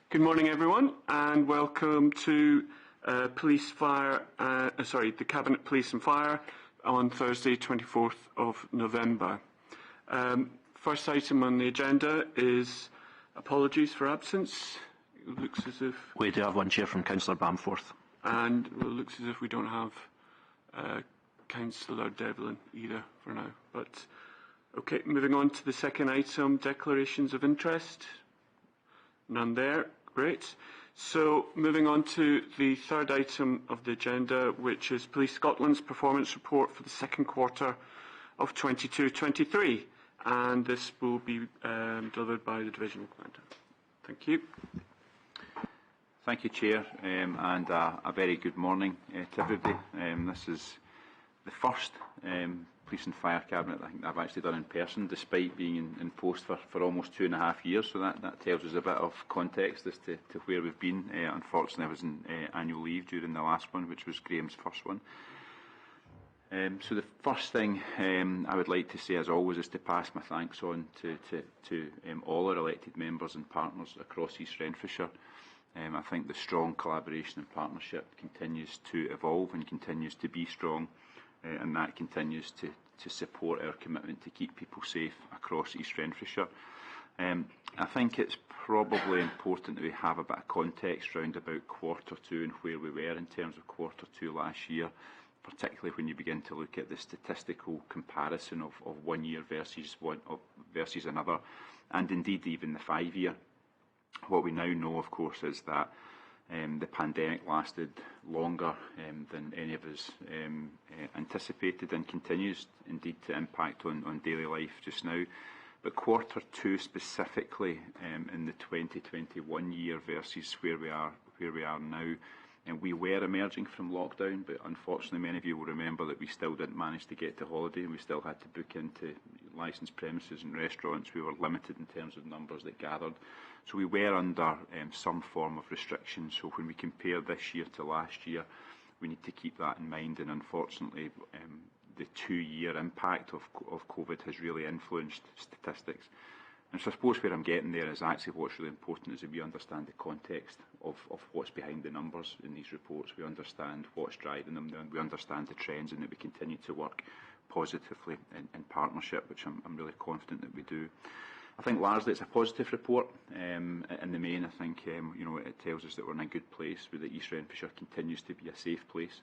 Good morning, everyone, and welcome to the Cabinet Police and Fire on Thursday, 24th of November. First item on the agenda is apologies for absence. It looks as if we do have one chair from Councillor Bamforth. And it looks as if we don't have Councillor Devlin either for now. But okay, moving on to the second item, declarations of interest. None there. Great. So moving on to the third item of the agenda, which is Police Scotland's performance report for the second quarter of 22-23. And this will be delivered by the Divisional Commander. Thank you. Thank you, Chair, and a very good morning to everybody. This is the first Police and Fire Cabinet I think I've actually done in person, despite being in post for almost 2.5 years, so that tells us a bit of context as to where we've been. Unfortunately, I was in annual leave during the last one, which was Graham's first one. So the first thing I would like to say, as always, is to pass my thanks on to all our elected members and partners across East Renfrewshire. I think the strong collaboration and partnership continues to evolve and continues to be strong, and that continues to support our commitment to keep people safe across East Renfrewshire. I think it's probably important that we have a bit of context round about quarter two and where we were in terms of quarter two last year, particularly when you begin to look at the statistical comparison of 1 year versus another, and indeed even the 5 year. What we now know, of course, is that the pandemic lasted longer than any of us anticipated, and continues indeed to impact on daily life just now. But quarter two specifically, in the 2021 year versus where we are now, and we were emerging from lockdown, but unfortunately many of you will remember that we still didn't manage to get to holiday, and we still had to book into licensed premises and restaurants. We were limited in terms of numbers that gathered. So we were under some form of restriction. So when we compare this year to last year, we need to keep that in mind, and unfortunately the 2 year impact of COVID has really influenced statistics. And so I suppose where I'm getting there is actually what's really important is that we understand the context of what's behind the numbers in these reports. We understand what's driving them, and we understand the trends, and that we continue to work positively in partnership, which I'm really confident that we do. I think largely it's a positive report. In the main, I think it tells us that we're in a good place, where the East Renfrewshire continues to be a safe place.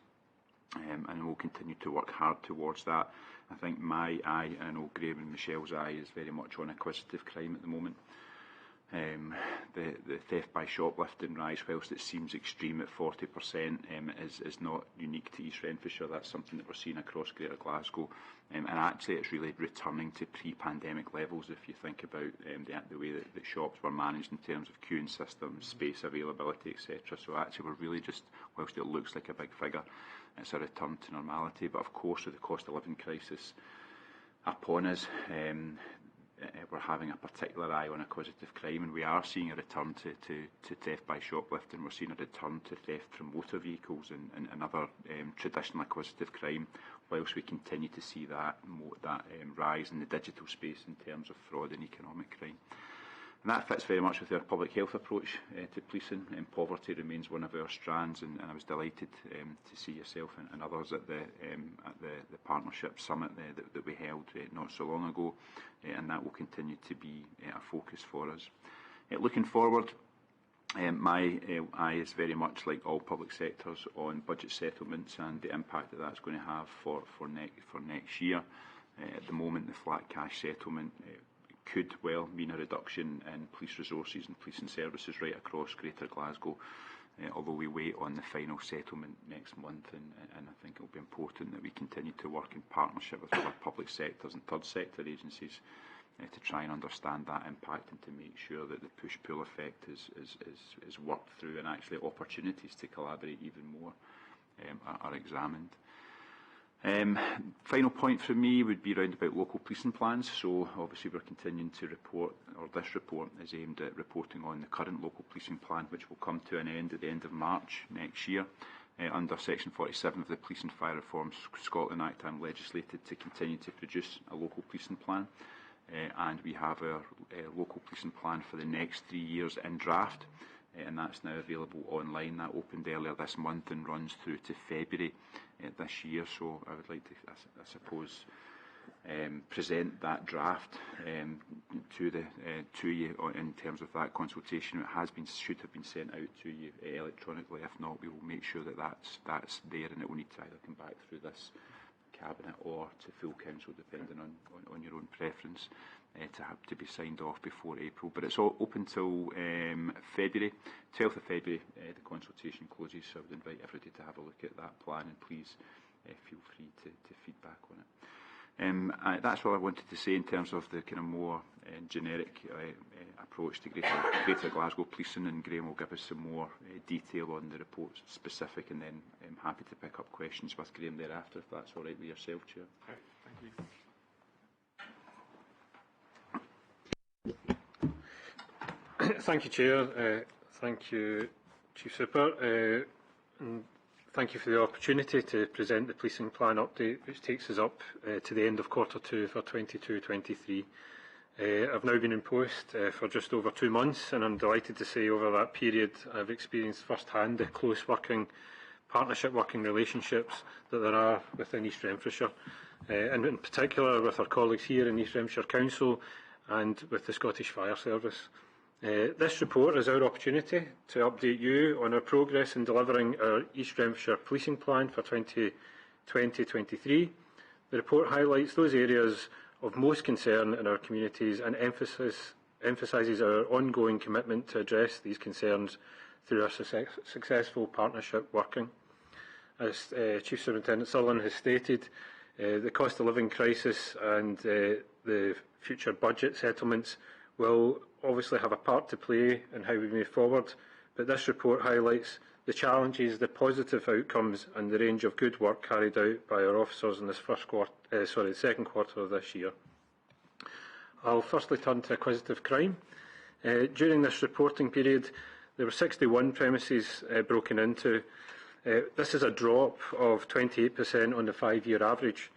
And we'll continue to work hard towards that. I think my eye, and I know Graham and Michelle's eye, is very much on acquisitive crime at the moment. The theft by shoplifting rise, whilst it seems extreme at 40%, is not unique to East Renfrewshire. That's something that we're seeing across Greater Glasgow, and actually it's really returning to pre-pandemic levels if you think about the way that shops were managed in terms of queuing systems, space availability, etc. So actually we're really just, whilst it looks like a big figure, it's a return to normality. But of course, with the cost of living crisis upon us, we're having a particular eye on acquisitive crime, and we are seeing a return to theft by shoplifting. We're seeing a return to theft from motor vehicles and other traditional acquisitive crime, whilst we continue to see that rise in the digital space in terms of fraud and economic crime. And that fits very much with our public health approach to policing. Poverty remains one of our strands, and I was delighted to see yourself and others at the partnership summit that we held not so long ago, and that will continue to be a focus for us. Looking forward, my eye is very much like all public sectors on budget settlements and the impact that that's going to have for next year. At the moment, the flat cash settlement could well mean a reduction in police resources and policing services right across Greater Glasgow, although we wait on the final settlement next month, and I think it will be important that we continue to work in partnership with other public sectors and third sector agencies to try and understand that impact, and to make sure that the push-pull effect is worked through, and actually opportunities to collaborate even more are examined. Final point for me would be around about local policing plans. So obviously we're continuing to report, or this report is aimed at reporting on the current local policing plan, which will come to an end at the end of March next year. Under Section 47 of the Police and Fire Reform Scotland Act, I'm legislated to continue to produce a local policing plan. And we have our local policing plan for the next 3 years in draft. and that's now available online. That opened earlier this month and runs through to February this year. So I would like to, I suppose, present that draft to you in terms of that consultation. It should have been sent out to you electronically. If not, we will make sure that that's there, and it will need to either come back through this Cabinet or to full council, depending on your own preference, to have to be signed off before April. But it's all open till February, 12th of February. The consultation closes, so I would invite everybody to have a look at that plan, and please feel free to feedback on it. That's all I wanted to say in terms of the kind of more generic approach to Greater Glasgow Policing, and Graham will give us some more detail on the report specific, and then I'm happy to pick up questions with Graham thereafter, if that's all right with yourself, Chair. Okay, thank you. Thank you, Chair. Thank you, Chief Super. And thank you for the opportunity to present the policing plan update, which takes us up to the end of Q2 for 22-23. I've now been in post for just over 2 months, and I'm delighted to say over that period I've experienced firsthand the close partnership working relationships that there are within East Renfrewshire, and in particular with our colleagues here in East Renfrewshire Council and with the Scottish Fire Service. This report is our opportunity to update you on our progress in delivering our East Renfrewshire policing plan for 2020-23. The report highlights those areas of most concern in our communities and emphasises our ongoing commitment to address these concerns through our successful partnership working. As Chief Superintendent Sutherland has stated, the cost of living crisis and the future budget settlements will obviously have a part to play in how we move forward, but this report highlights the challenges, the positive outcomes and the range of good work carried out by our officers in this second quarter of this year. I'll firstly turn to acquisitive crime. During this reporting period, there were 61 premises broken into. This is a drop of 28% on the 5-year average.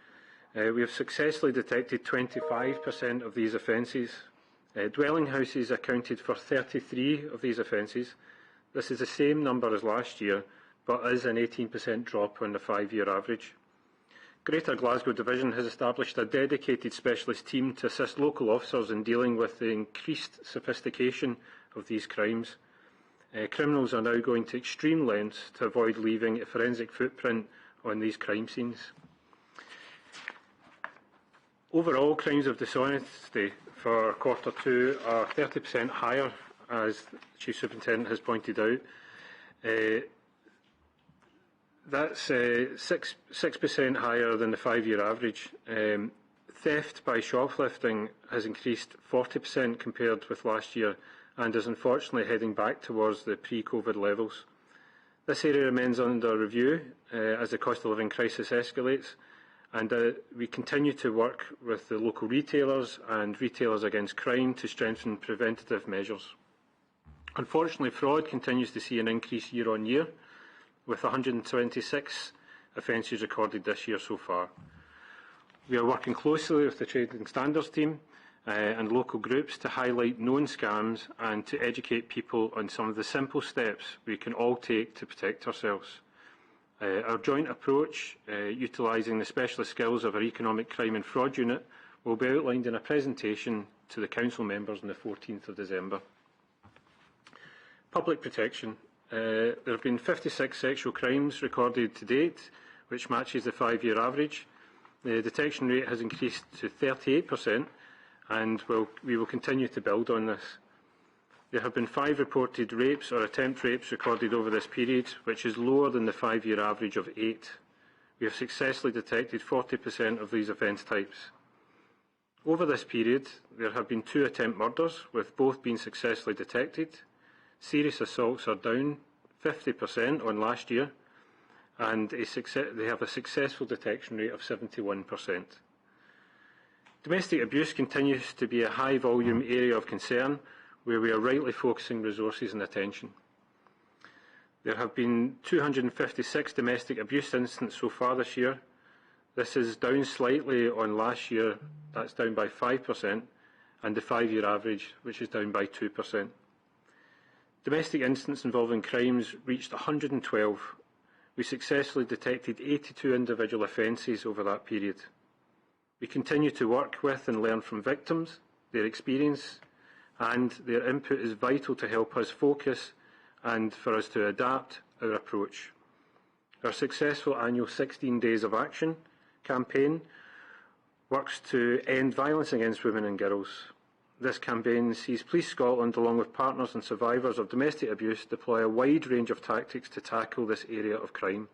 We have successfully detected 25% of these offences. Dwelling houses accounted for 33 of these offences. This is the same number as last year, but is an 18% drop on the 5-year average. Greater Glasgow Division has established a dedicated specialist team to assist local officers in dealing with the increased sophistication of these crimes. Criminals are now going to extreme lengths to avoid leaving a forensic footprint on these crime scenes. Overall, crimes of dishonesty for Q2 are 30% higher, as the Chief Superintendent has pointed out. That's 6% higher than the 5-year average. Theft by shoplifting has increased 40% compared with last year, and is unfortunately heading back towards the pre-COVID levels. This area remains under review as the cost of living crisis escalates, and we continue to work with the local retailers and Retailers Against Crime to strengthen preventative measures. Unfortunately, fraud continues to see an increase year on year, with 126 offences recorded this year so far. We are working closely with the Trading Standards team and local groups to highlight known scams and to educate people on some of the simple steps we can all take to protect ourselves. Our joint approach, utilising the specialist skills of our Economic Crime and Fraud Unit, will be outlined in a presentation to the Council members on the 14th of December. Public protection. There have been 56 sexual crimes recorded to date, which matches the 5-year average. The detection rate has increased to 38%, and we will continue to build on this. There have been 5 reported rapes or attempt rapes recorded over this period, which is lower than the 5-year average of 8. We have successfully detected 40% of these offence types. Over this period, there have been 2 attempt murders, with both being successfully detected. Serious assaults are down 50% on last year, and they have a successful detection rate of 71%. Domestic abuse continues to be a high-volume area of concern, where we are rightly focusing resources and attention. There have been 256 domestic abuse incidents so far this year. This is down slightly on last year, that's down by 5%, and the 5-year average, which is down by 2%. Domestic incidents involving crimes reached 112. We successfully detected 82 individual offences over that period. We continue to work with and learn from victims, their experience, and their input is vital to help us focus and for us to adapt our approach. Our successful annual 16 Days of Action campaign works to end violence against women and girls. This campaign sees Police Scotland, along with partners and survivors of domestic abuse, deploy a wide range of tactics to tackle this area of crime.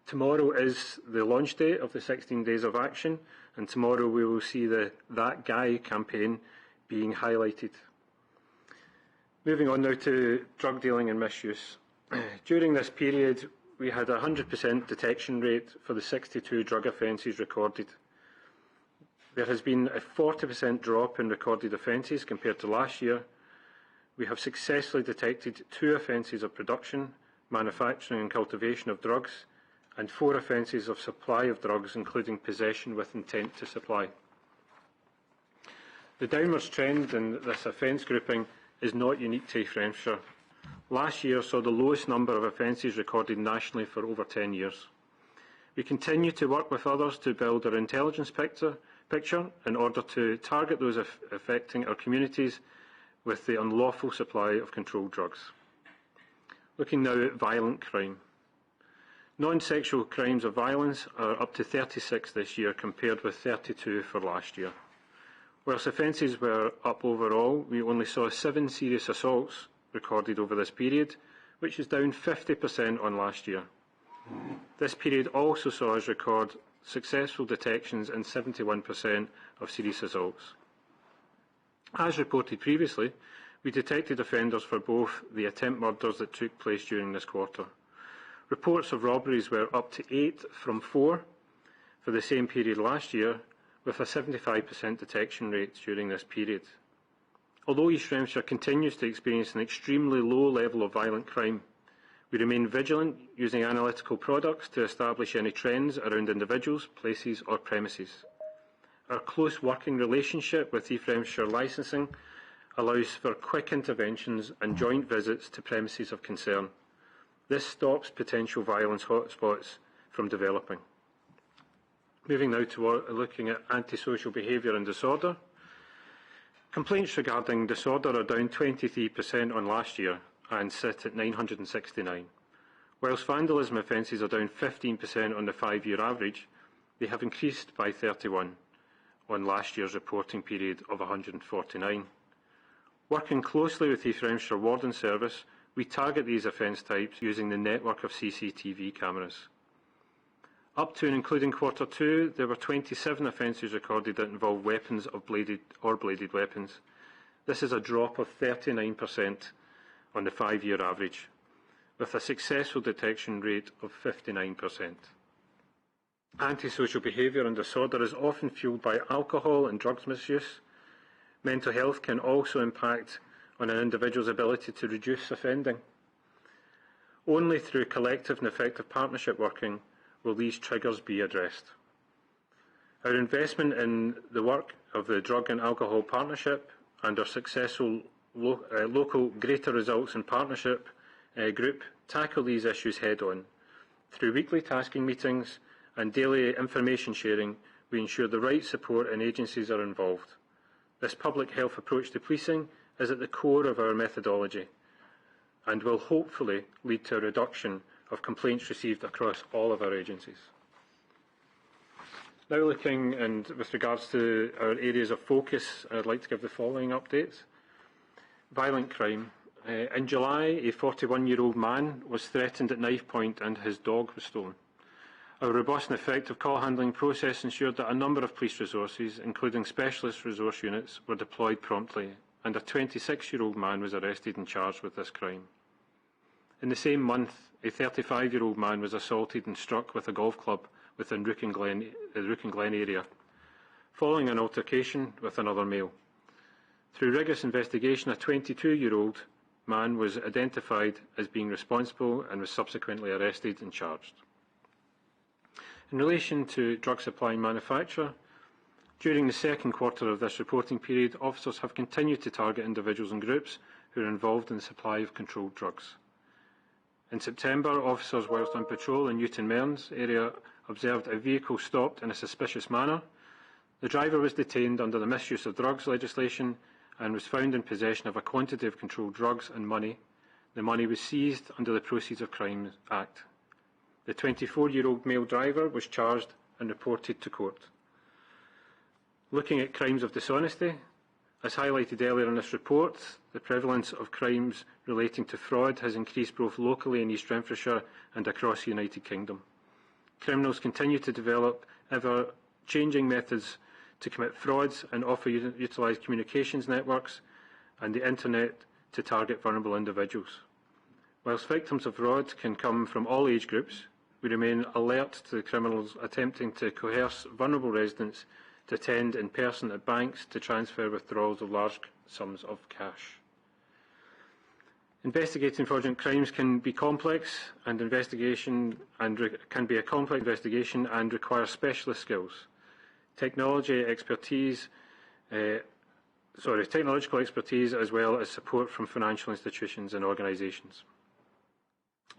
Tomorrow is the launch date of the 16 Days of Action, and tomorrow we will see the That Guy campaign being highlighted. Moving on now to drug dealing and misuse. During this period, we had a 100% detection rate for the 62 drug offences recorded. There has been a 40% drop in recorded offences compared to last year. We have successfully detected 2 offences of production, manufacturing and cultivation of drugs, and 4 offences of supply of drugs, including possession with intent to supply. The downwards trend in this offence grouping is not unique to East Renfrewshire. Last year saw the lowest number of offences recorded nationally for over 10 years. We continue to work with others to build our intelligence picture in order to target those affecting our communities with the unlawful supply of controlled drugs. Looking now at violent crime. Non-sexual crimes of violence are up to 36 this year, compared with 32 for last year. Whilst offences were up overall, we only saw 7 serious assaults recorded over this period, which is down 50% on last year. This period also saw us record successful detections in 71% of serious assaults. As reported previously, we detected offenders for both the attempt murders that took place during this quarter. Reports of robberies were up to 8 from 4 for the same period last year, with a 75% detection rate during this period. Although East Renfrewshire continues to experience an extremely low level of violent crime, we remain vigilant, using analytical products to establish any trends around individuals, places or premises. Our close working relationship with East Renfrewshire Licensing allows for quick interventions and joint visits to premises of concern. This stops potential violence hotspots from developing. Moving now to looking at antisocial behaviour and disorder. Complaints regarding disorder are down 23% on last year and sit at 969. Whilst vandalism offences are down 15% on the 5-year average, they have increased by 31 on last year's reporting period of 149. Working closely with East Renfrewshire Warden Service, we target these offence types using the network of CCTV cameras. Up to and including quarter 2, there were 27 offences recorded that involved weapons of bladed weapons. This is a drop of 39% on the 5-year average, with a successful detection rate of 59%. Antisocial behaviour and disorder is often fuelled by alcohol and drugs misuse. Mental health can also impact on an individual's ability to reduce offending. Only through collective and effective partnership working will these triggers be addressed. Our investment in the work of the Drug and Alcohol Partnership and our successful local Greater Results in Partnership group tackle these issues head-on. Through weekly tasking meetings and daily information sharing, we ensure the right support and agencies are involved. This public health approach to policing is at the core of our methodology and will hopefully lead to a reduction of complaints received across all of our agencies. Now looking, and with regards to our areas of focus, I'd like to give the following updates. Violent crime. In July, a 41-year-old man was threatened at knife point and his dog was stolen. Our robust and effective call handling process ensured that a number of police resources, including specialist resource units, were deployed promptly, and a 26-year-old man was arrested and charged with this crime. In the same month, a 35-year-old man was assaulted and struck with a golf club within the Rooken Glen area, following an altercation with another male. Through rigorous investigation, a 22-year-old man was identified as being responsible and was subsequently arrested and charged. In relation to drug supply and manufacture, during the second quarter of this reporting period, officers have continued to target individuals and groups who are involved in the supply of controlled drugs. In September, officers whilst on patrol in Newton Mearns area observed a vehicle stopped in a suspicious manner. The driver was detained under the misuse of drugs legislation and was found in possession of a quantity of controlled drugs and money. The money was seized under the Proceeds of Crime Act. The 24-year-old male driver was charged and reported to court. Looking at crimes of dishonesty, as highlighted earlier in this report, the prevalence of crimes relating to fraud has increased both locally in East Renfrewshire and across the United Kingdom. Criminals continue to develop ever-changing methods to commit frauds and often utilise communications networks and the internet to target vulnerable individuals. Whilst victims of fraud can come from all age groups, we remain alert to the criminals attempting to coerce vulnerable residents to attend in person at banks to transfer withdrawals of large sums of cash. Investigating fraudulent crimes can be complex, and can be a complex investigation and require specialist skills. Technological expertise as well as support from financial institutions and organisations.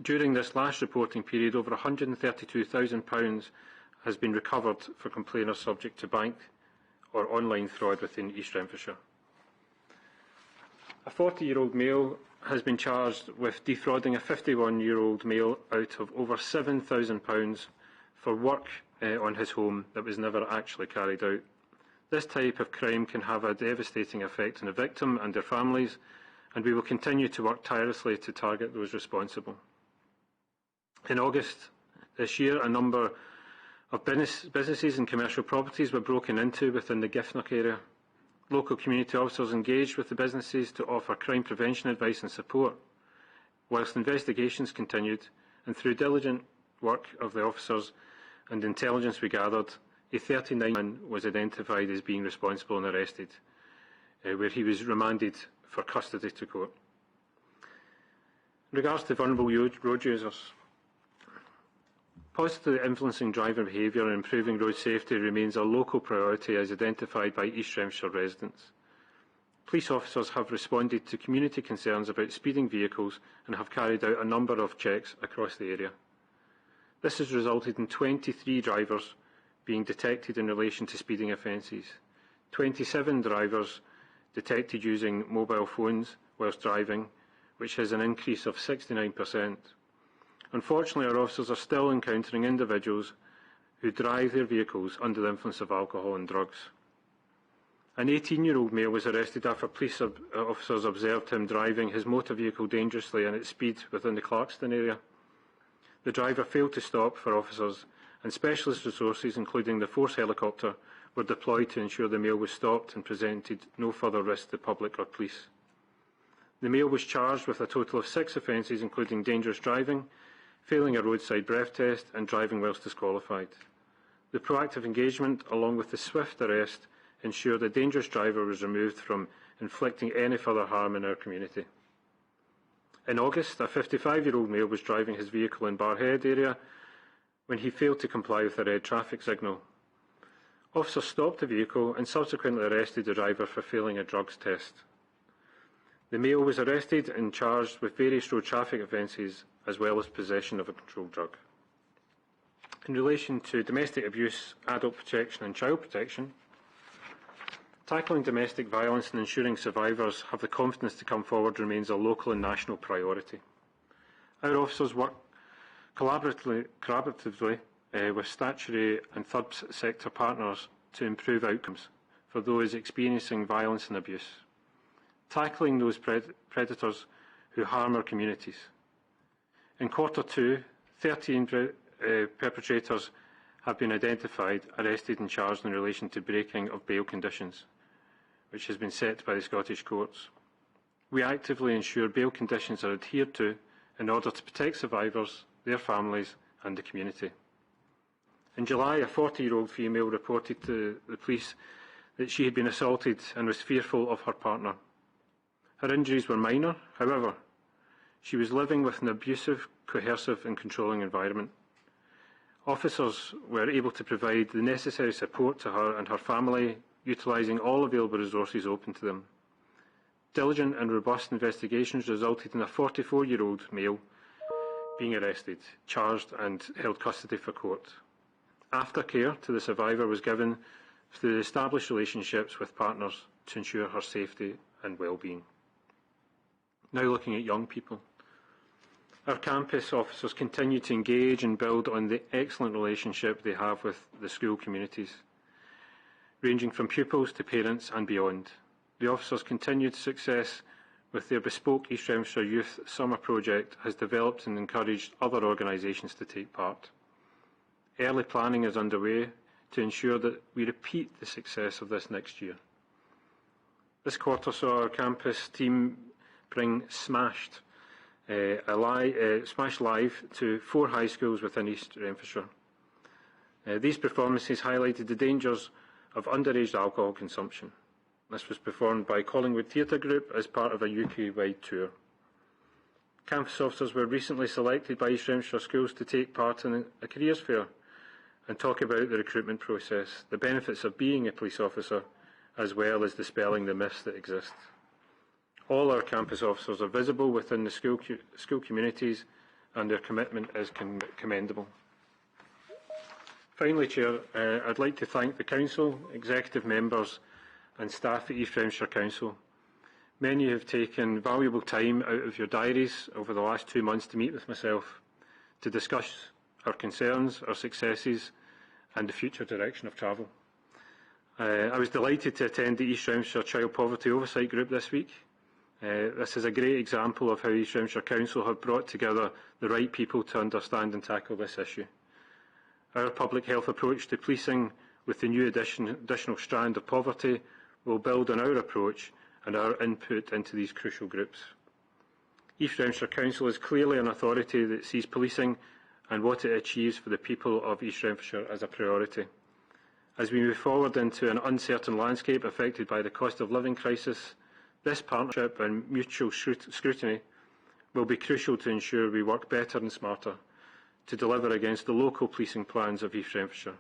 During this last reporting period, over £132,000 has been recovered for complainants subject to bank or online fraud within East Renfrewshire. A 40-year-old male has been charged with defrauding a 51-year-old male out of over £7,000 for work on his home that was never actually carried out. This type of crime can have a devastating effect on the victim and their families, and we will continue to work tirelessly to target those responsible. In August this year, a number of businesses and commercial properties were broken into within the Giffnock area. Local community officers engaged with the businesses to offer crime prevention advice and support, whilst investigations continued, and through diligent work of the officers and intelligence we gathered, a 39-man was identified as being responsible and arrested, where he was remanded for custody to court. In regards to vulnerable road users, positively influencing driver behaviour and improving road safety remains a local priority as identified by East Renfrewshire residents. Police officers have responded to community concerns about speeding vehicles and have carried out a number of checks across the area. This has resulted in 23 drivers being detected in relation to speeding offences, 27 drivers detected using mobile phones whilst driving, which is an increase of 69%. Unfortunately, our officers are still encountering individuals who drive their vehicles under the influence of alcohol and drugs. An 18-year-old male was arrested after police officers observed him driving his motor vehicle dangerously and at speed within the Clarkston area. The driver failed to stop for officers, and specialist resources, including the Force helicopter, were deployed to ensure the male was stopped and presented no further risk to the public or police. The male was charged with a total of 6 offences, including dangerous driving, failing a roadside breath test and driving whilst disqualified. The proactive engagement, along with the swift arrest, ensured a dangerous driver was removed from inflicting any further harm in our community. In August, a 55-year-old male was driving his vehicle in Barrhead area when he failed to comply with a red traffic signal. Officers stopped the vehicle and subsequently arrested the driver for failing a drugs test. The male was arrested and charged with various road traffic offences as well as possession of a controlled drug. In relation to domestic abuse, adult protection and child protection, tackling domestic violence and ensuring survivors have the confidence to come forward remains a local and national priority. Our officers work collaboratively with statutory and third sector partners to improve outcomes for those experiencing violence and abuse, tackling those predators who harm our communities. In Q2, 13 perpetrators have been identified, arrested and charged in relation to breaking of bail conditions, which has been set by the Scottish courts. We actively ensure bail conditions are adhered to in order to protect survivors, their families and the community. In July, a 40-year-old female reported to the police that she had been assaulted and was fearful of her partner. Her injuries were minor, however, she was living with an abusive, coercive and controlling environment. Officers were able to provide the necessary support to her and her family, utilising all available resources open to them. Diligent and robust investigations resulted in a 44-year-old male being arrested, charged and held custody for court. Aftercare to the survivor was given through established relationships with partners to ensure her safety and well-being. Now looking at young people. Our campus officers continue to engage and build on the excellent relationship they have with the school communities, ranging from pupils to parents and beyond. The officers' continued success with their bespoke East Renfrewshire Youth Summer Project has developed and encouraged other organisations to take part. Early planning is underway to ensure that we repeat the success of this next year. This quarter saw our campus team bring Smashed Live to 4 high schools within East Renfrewshire. These performances highlighted the dangers of underage alcohol consumption. This was performed by Collingwood Theatre Group as part of a UK-wide tour. Campus officers were recently selected by East Renfrewshire schools to take part in a careers fair and talk about the recruitment process, the benefits of being a police officer, as well as dispelling the myths that exist. All our campus officers are visible within the school communities, and their commitment is commendable. Finally, Chair, I'd like to thank the Council, executive members and staff at East Renfrewshire Council. Many have taken valuable time out of your diaries over the last 2 months to meet with myself, to discuss our concerns, our successes and the future direction of travel. I was delighted to attend the East Renfrewshire Child Poverty Oversight Group this week. This is a great example of how East Renfrewshire Council have brought together the right people to understand and tackle this issue. Our public health approach to policing with the new additional strand of poverty will build on our approach and our input into these crucial groups. East Renfrewshire Council is clearly an authority that sees policing and what it achieves for the people of East Renfrewshire as a priority. As we move forward into an uncertain landscape affected by the cost of living crisis, this partnership and mutual scrutiny will be crucial to ensure we work better and smarter to deliver against the local policing plans of East Renfrewshire.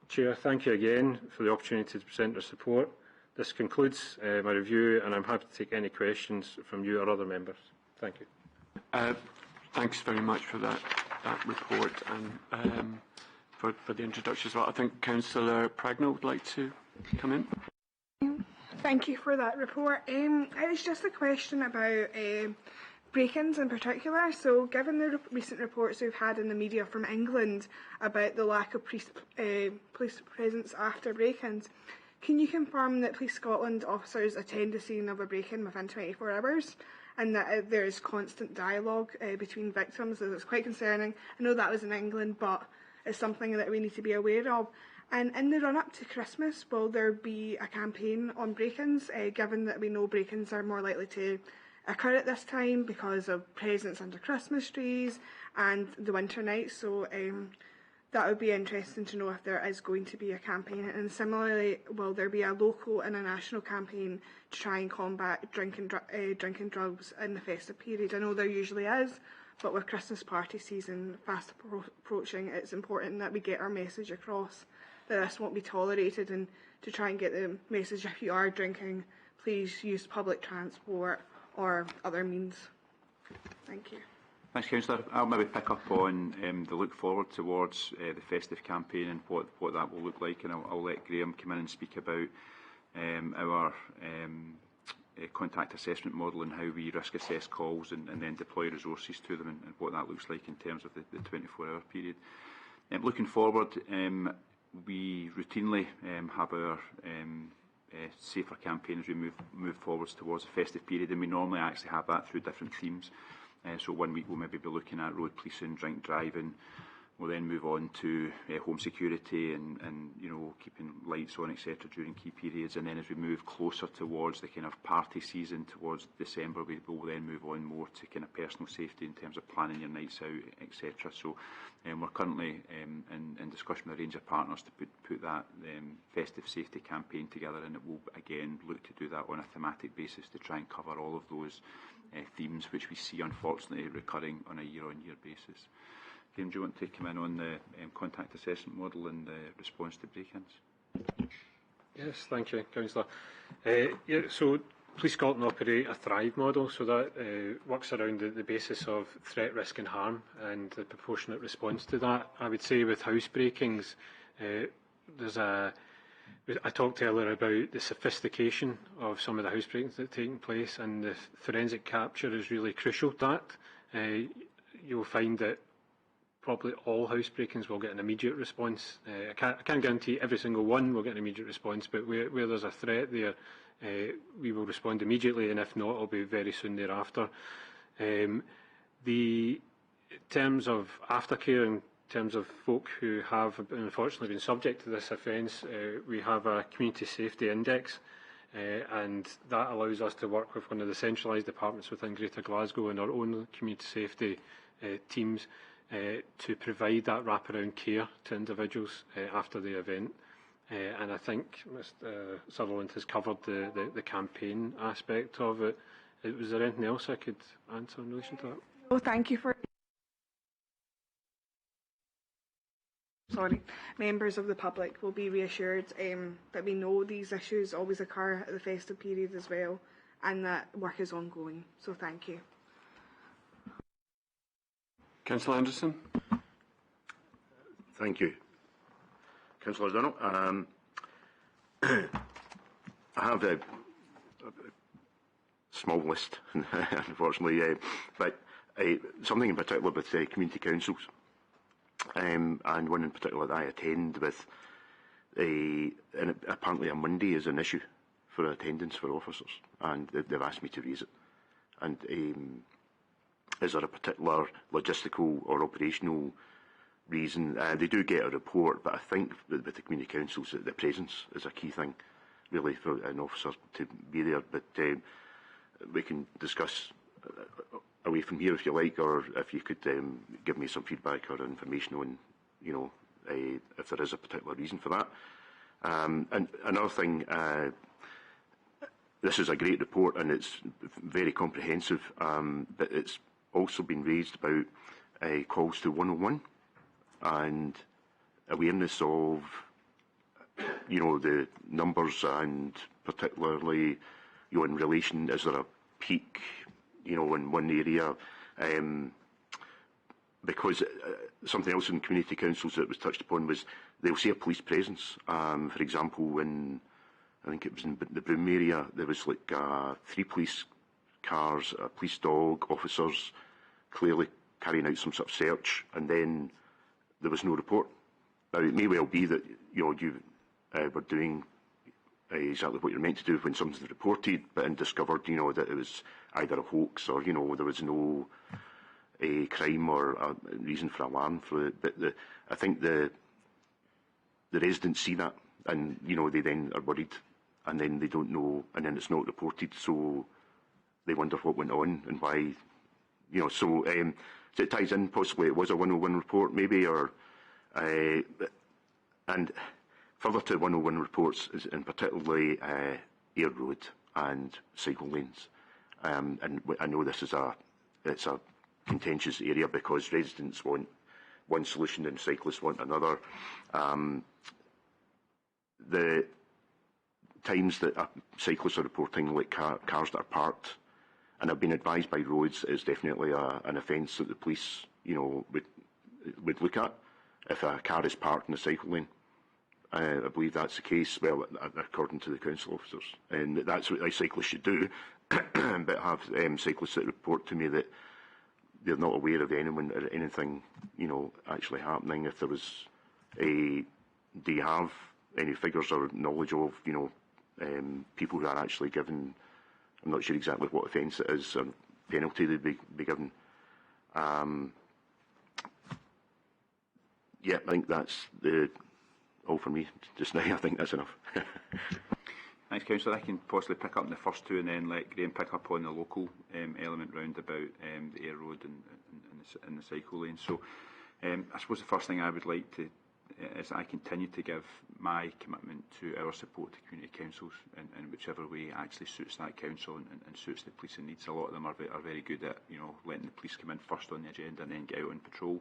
Chair, thank you again for the opportunity to present our support. This concludes my review, and I'm happy to take any questions from you or other members. Thank you. Thanks very much for that report and for the introduction as well. I think Councillor Pragnell would like to come in. Thank you for that report. It's just a question about break-ins in particular. So given the recent reports we've had in the media from England about the lack of police presence after break-ins, can you confirm that Police Scotland officers attend the scene of a break-in within 24 hours and that there is constant dialogue between victims? It's quite concerning. I know that was in England, but it's something that we need to be aware of. And in the run-up to Christmas, will there be a campaign on break-ins, given that we know break-ins are more likely to occur at this time because of presents under Christmas trees and the winter nights? So that would be interesting to know if there is going to be a campaign. And similarly, will there be a local and a national campaign to try and combat drinking drugs in the festive period? I know there usually is, but with Christmas party season fast approaching, it's important that we get our message across that this won't be tolerated, and to try and get the message, if you are drinking, please use public transport or other means. Thank you. Thanks, Councillor. I'll maybe pick up on the look forward towards the festive campaign and what that will look like, and I'll let Graham come in and speak about our contact assessment model and how we risk assess calls and then deploy resources to them, and what that looks like in terms of the 24-hour period. Looking forward, we routinely have our safer campaign as we move forwards towards the festive period, and we normally actually have that through different themes. So 1 week we'll maybe be looking at road policing, drink driving. We'll then move on to home security and keeping lights on, etc. during key periods. And then as we move closer towards the kind of party season, towards December, we will then move on more to kind of personal safety in terms of planning your nights out, etc. So we're currently in discussion with a range of partners to put that festive safety campaign together, and it will again look to do that on a thematic basis to try and cover all of those themes which we see unfortunately recurring on a year-on-year basis. Graham, do you want to come in on the contact assessment model and the response to break-ins? Yes, thank you, Councillor. So Police Scotland operate a Thrive model, so that works around the basis of threat, risk and harm and the proportionate response to that. I would say with housebreakings, I talked earlier about the sophistication of some of the housebreakings that are taking place, and the forensic capture is really crucial to that. You'll find that probably all housebreakings will get an immediate response. I can't guarantee every single one will get an immediate response, but where there's a threat there, we will respond immediately, and if not, it'll be very soon thereafter. In terms of aftercare, in terms of folk who have unfortunately been subject to this offence, we have a community safety index, and that allows us to work with one of the centralised departments within Greater Glasgow and our own community safety teams to provide that wraparound care to individuals after the event. And I think Mr Sutherland has covered the campaign aspect of it. Was there anything else I could answer in relation to that? No, thank you for... Members of the public will be reassured that we know these issues always occur at the festive period as well, and that work is ongoing. So thank you. Councillor Anderson. Thank you. Councillor O'Donnell. I have a small list, unfortunately, but something in particular with community councils, and one in particular that I attend with, and apparently a Monday is an issue for attendance for officers, and they've asked me to raise it. And is there a particular logistical or operational reason? They do get a report, but I think with the community councils, the presence is a key thing, really, for an officer to be there. But we can discuss away from here if you like, or if you could give me some feedback or information on, if there is a particular reason for that. And another thing, this is a great report and it's very comprehensive, but it's also been raised about calls to 101 and awareness of, the numbers, and particularly, in relation, is there a peak, in one area? Because something else in community councils that was touched upon was they'll see a police presence. For example, I think it was in the Broome area, there was like 3 police cars, a police dog, officers clearly carrying out some sort of search, and then there was no report. Now, it may well be that you were doing exactly what you're meant to do when something's reported, but then discovered, that it was either a hoax or, there was no crime or a reason for alarm for it. But I think the residents see that, and, they then are worried, and then they don't know, and then it's not reported, so they wonder what went on and why, so it ties in, possibly it was a 101 report, maybe, or, and further to 101 reports, in particularly Ayr Road and cycle lanes. And I know this is it's a contentious area because residents want one solution and cyclists want another. The times that cyclists are reporting like cars that are parked and have been advised by roads is definitely an offence that the police, would look at. If a car is parked in a cycle lane, I believe that's the case, well, according to the council officers. And that's what a cyclist should do, but have cyclists that report to me that they're not aware of anyone or anything, actually happening. If there was do you have any figures or knowledge of, people who are actually given, I'm not sure exactly what offence it is or penalty they'd be given. Yeah, I think that's all for me just now. I think that's enough. Thanks, Councillor. I can possibly pick up on the first two and then let Graham pick up on the local element round about the Ayr Road and the cycle lane. So I suppose the first thing I would like to is I continue to give my commitment to our support to community councils in whichever way actually suits that council and suits the policing needs. A lot of them are very good at letting the police come in first on the agenda and then get out on patrol.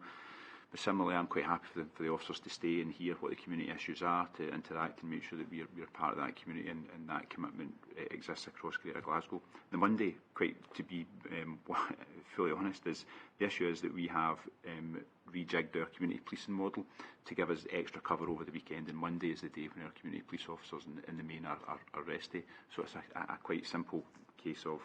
But similarly, I'm quite happy for the officers to stay and hear what the community issues are, to interact and make sure that we're part of that community, and that commitment exists across Greater Glasgow. The Monday, quite to be fully honest, is the issue is that we have rejigged our community policing model to give us extra cover over the weekend, and Monday is the day when our community police officers in the main are rest day. So it's a quite simple case of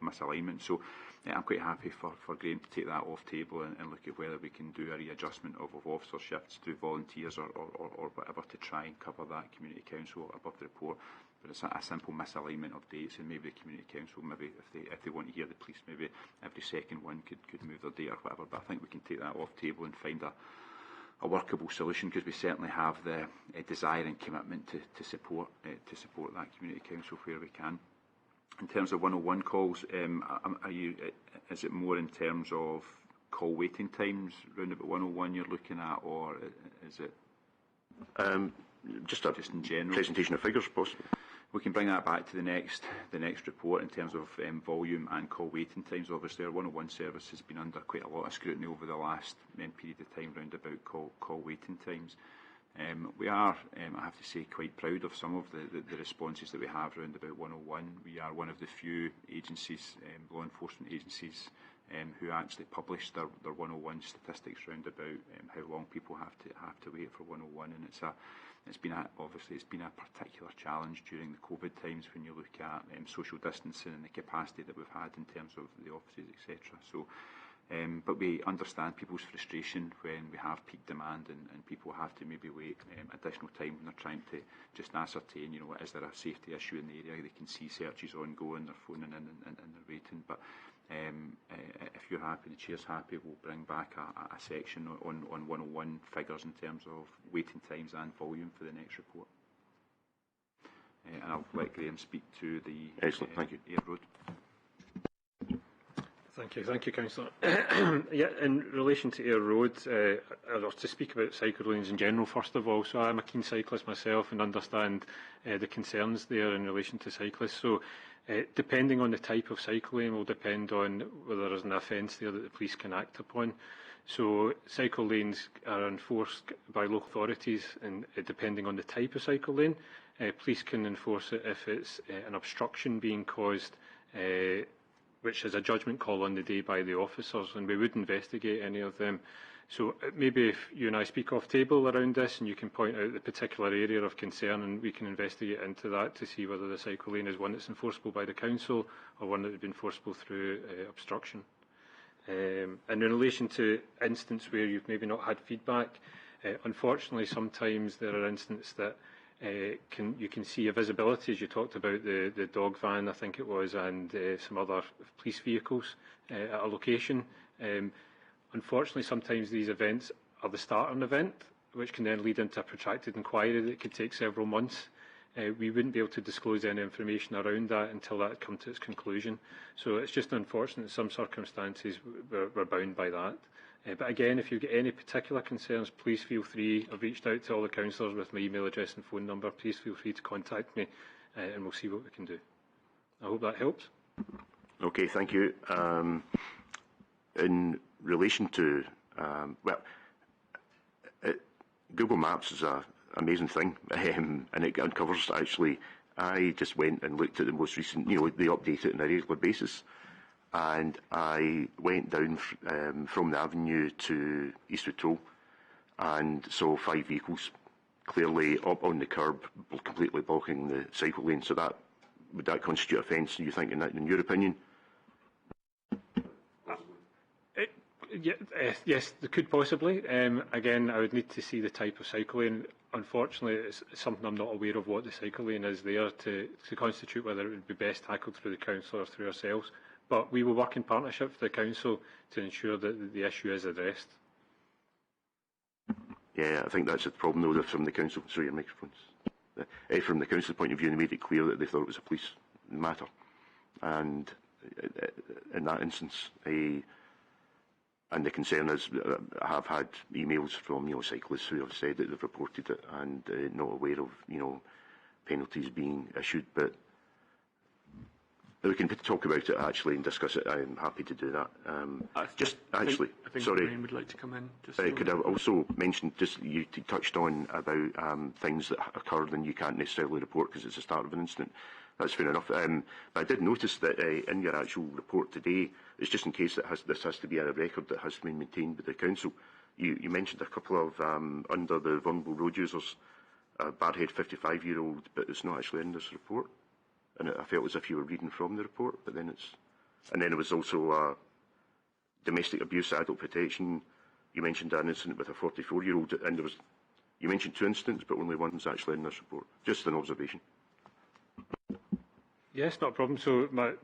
misalignment. So I'm quite happy for Graham to take that off table and look at whether we can do a readjustment of officer shifts through volunteers or whatever to try and cover that community council above the report. But it's a simple misalignment of dates, and maybe the community council, maybe if they want to hear the police, maybe every second one could move their date or whatever. But I think we can take that off table and find a workable solution, because we certainly have the desire and commitment to support that community council where we can. In terms of 101 calls, is it more in terms of call waiting times round about 101 you're looking at, or is it just in general presentation of figures, possibly? We can bring that back to the next report in terms of volume and call waiting times. Obviously, our 101 service has been under quite a lot of scrutiny over the last period of time round about call waiting times. We are, I have to say, quite proud of some of the responses that we have around about 101. We are one of the few agencies, law enforcement agencies, who actually publish their 101 statistics around about how long people have to wait for 101, and it's been a particular challenge during the COVID times when you look at social distancing and the capacity that we've had in terms of the offices, etc. So, but we understand people's frustration when we have peak demand and people have to maybe wait additional time when they're trying to just ascertain, is there a safety issue in the area? They can see searches ongoing, they're phoning in and they're waiting. But if you're happy, the chair's happy, we'll bring back a section on 101 figures in terms of waiting times and volume for the next report. And I'll let Graham speak to the Excellent, thank you. Ayr Road. Thank you, Councillor. Yeah, in relation to Ayr Road, I'd like to speak about cycle lanes in general first of all. So I'm a keen cyclist myself and understand the concerns there in relation to cyclists. So depending on the type of cycle lane will depend on whether there's an offence there that the police can act upon. So cycle lanes are enforced by local authorities, and depending on the type of cycle lane, police can enforce it if it's an obstruction being caused, which is a judgment call on the day by the officers, and we would investigate any of them. So maybe if you and I speak off table around this, and you can point out the particular area of concern, and we can investigate into that to see whether the cycle lane is one that's enforceable by the council or one that would be enforceable through obstruction. And in relation to instances where you've maybe not had feedback, unfortunately sometimes there are instances that you can see a visibility, as you talked about the dog van, I think it was, and some other police vehicles at a location. Unfortunately, sometimes these events are the start of an event, which can then lead into a protracted inquiry that could take several months. We wouldn't be able to disclose any information around that until that had come to its conclusion. So it's just unfortunate in some circumstances we're bound by that. But again, if you get any particular concerns, please feel free. I've reached out to all the councillors with my email address and phone number. Please feel free to contact me, and we'll see what we can do. I hope that helps. Okay, thank you. In relation to, Google Maps is an amazing thing, and it uncovers, actually, I just went and looked at the most recent, they update it on a regular basis, and I went down from the avenue to Eastwood Toll and saw 5 vehicles clearly up on the curb, completely blocking the cycle lane. So would that constitute offence, you think, in your opinion? Yes, there could possibly. Again, I would need to see the type of cycle lane. Unfortunately, it's something I'm not aware of what the cycle lane is there to constitute whether it would be best tackled through the council or through ourselves. But we will work in partnership with the council to ensure that the issue is addressed. Yeah, I think that's the problem, though, from the council. Sorry, your microphones. From the council's point of view, they made it clear that they thought it was a police matter, and in that instance, and the concern is, I have had emails from cyclists who have said that they've reported it and not aware of penalties being issued. But We can talk about it actually and discuss it. I'm happy to do that. I think sorry. Lorraine would like to come in. Could I also mention, just you touched on about things that occurred and you can't necessarily report because it's the start of an incident. That's fair enough. But I did notice that in your actual report today, it's just in case that this has to be a record that has to be maintained by the council. You mentioned a couple of under the vulnerable road users, a Barrhead 55-year-old, but it's not actually in this report. And I felt as if you were reading from the report, but then it's... And then there was also domestic abuse, adult protection. You mentioned an incident with a 44-year-old, and you mentioned 2 incidents, but only one's actually in this report. Just an observation. Yes, not a problem. So my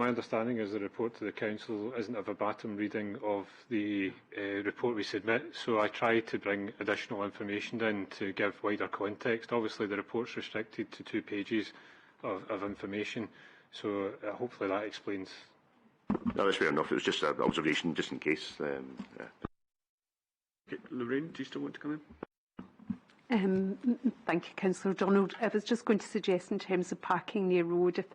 understanding is the report to the council isn't a verbatim reading of the report we submit. So I try to bring additional information in to give wider context. Obviously, the report's restricted to 2 pages of information. So hopefully that explains. No, that's fair enough. It was just an observation, just in case. Okay, Lorraine, do you still want to come in? Thank you, Councillor Donald. I was just going to suggest in terms of parking near road, if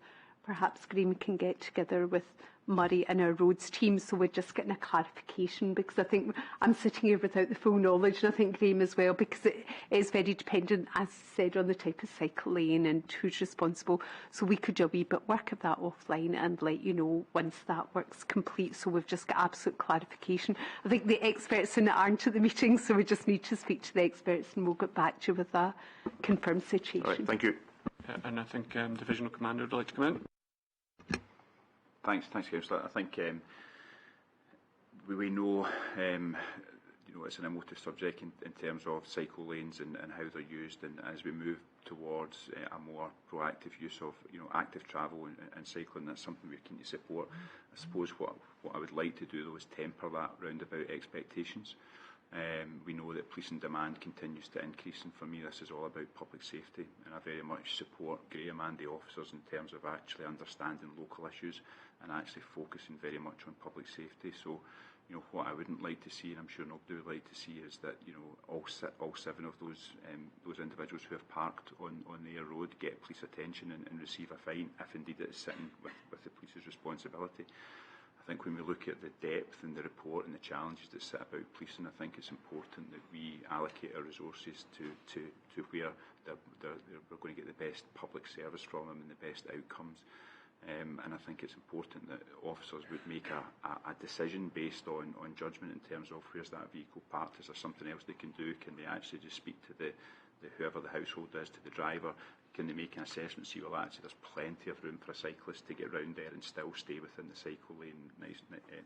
perhaps Graham can get together with Murray and our roads team, so we're just getting a clarification, because I think I'm sitting here without the full knowledge, and I think Graham as well, because it is very dependent, as said, on the type of cycle lane and who's responsible. So we could do a wee bit work of that offline and let you know once that work's complete, so we've just got absolute clarification. I think the experts in it aren't at the meeting, so we just need to speak to the experts and we'll get back to you with a confirmed situation. All right, thank you. And I think Divisional Commander would like to come in. Thanks, Councillor. I think we know, it's an emotive subject in terms of cycle lanes and how they're used, and as we move towards a more proactive use of, active travel and cycling, that's something we're keen to support. I suppose what I would like to do, though, is temper that roundabout expectations. We know that policing demand continues to increase, and for me this is all about public safety, and I very much support Graham and the officers in terms of actually understanding local issues and actually focusing very much on public safety. So, what I wouldn't like to see, and I'm sure nobody would like to see, is that all 7 of those individuals who have parked on their road get police attention and receive a fine, if indeed it is sitting with the police's responsibility. I think when we look at the depth in the report and the challenges that sit about policing, I think it's important that we allocate our resources to where we're going to get the best public service from them and the best outcomes. And I think it's important that officers would make a decision based on judgment in terms of where's that vehicle parked. Is there something else they can do? Can they actually just speak to the whoever the household is, to the driver? Can they make an assessment, see, well, actually there's plenty of room for a cyclist to get round there and still stay within the cycle lane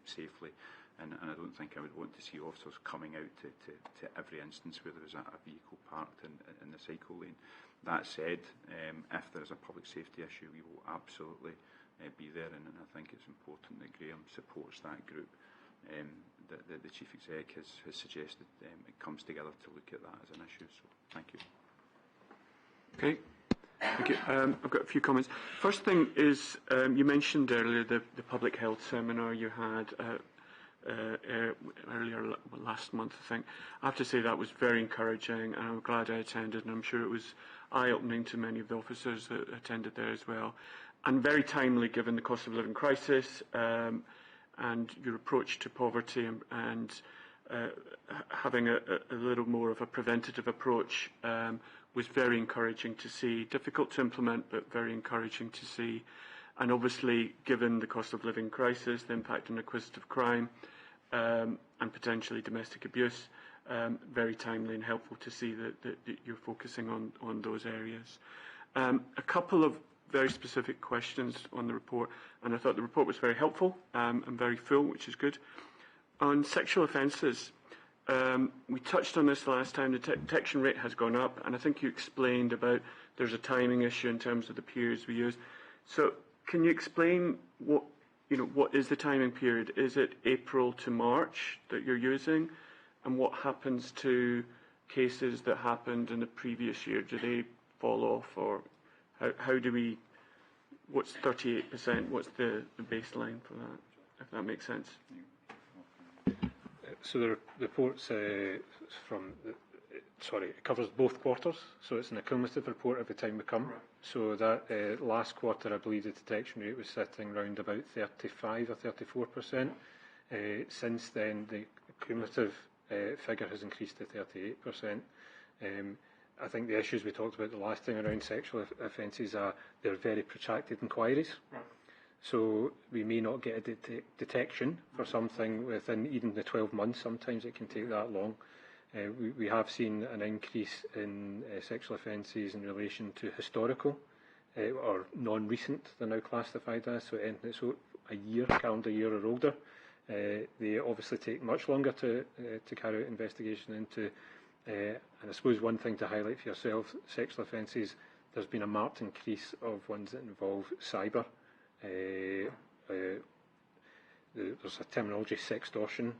safely? And I don't think I would want to see officers coming out to every instance where there is a vehicle parked in the cycle lane. That said, if there is a public safety issue, we will absolutely be there, and I think it's important that Graham supports that group. The Chief Exec has suggested it comes together to look at that as an issue, so thank you. Okay. Thank you. I've got a few comments. First thing is, you mentioned earlier the public health seminar you had earlier last month, I think. I have to say that was very encouraging, and I'm glad I attended, and I'm sure it was eye-opening to many of the officers that attended there as well. And very timely, given the cost of living crisis and your approach to poverty and having a little more of a preventative approach was very encouraging to see. Difficult to implement, but very encouraging to see. And obviously, given the cost of living crisis, the impact on acquisitive crime and potentially domestic abuse, very timely and helpful to see that you're focusing on those areas. A couple of very specific questions on the report, and I thought the report was very helpful and very full, which is good. On sexual offences, we touched on this last time. The detection rate has gone up, and I think you explained about there's a timing issue in terms of the periods we use. So can you explain what is the timing period? Is it April to March that you're using? And what happens to cases that happened in the previous year? Do they fall off, or how do we, what's 38%? What's the baseline for that, if that makes sense? So the report's from it covers both quarters, so it's an accumulative report every time we come. Right. So that last quarter, I believe the detection rate was sitting around about 35 or 34%. Since then, the cumulative figure has increased to 38%. I think the issues we talked about the last time around sexual offences are they're very protracted inquiries. Right. So we may not get a detection for something within even the 12 months. Sometimes it can take that long. We have seen an increase in sexual offences in relation to historical or non-recent, they're now classified as, so anything that's a year, calendar year or older. They obviously take much longer to carry out investigation into. And I suppose one thing to highlight for yourself, sexual offences, there's been a marked increase of ones that involve cyber. There's a terminology, sextortion,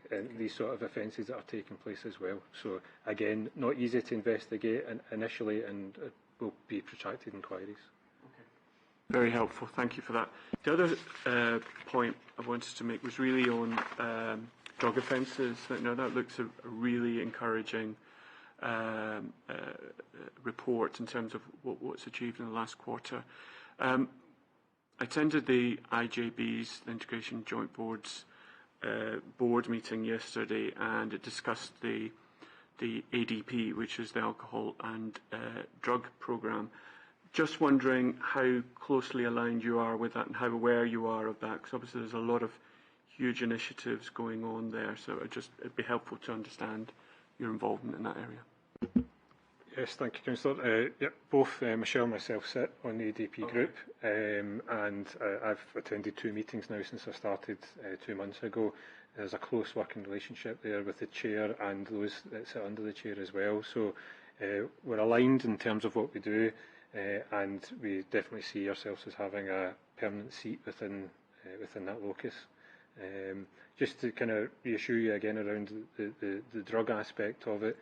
and these sort of offences that are taking place as well. So again, not easy to investigate initially, and it will be protracted inquiries. Very helpful, thank you for that. The other point I wanted to make was really on drug offences. Now that looks a really encouraging report in terms of what's achieved in the last quarter. I attended the IJB's, the Integration Joint Board's board meeting yesterday, and it discussed the ADP, which is the Alcohol and Drug Programme. Just wondering how closely aligned you are with that and how aware you are of that, because obviously there's a lot of huge initiatives going on there, so it'd be helpful to understand your involvement in that area. Yes, thank you, Councillor. Both Michelle and myself sit on the ADP group, and I've attended 2 meetings now since I started 2 months ago. There's a close working relationship there with the chair and those that sit under the chair as well. So we're aligned in terms of what we do, and we definitely see ourselves as having a permanent seat within that locus. Just to kind of reassure you again around the drug aspect of it,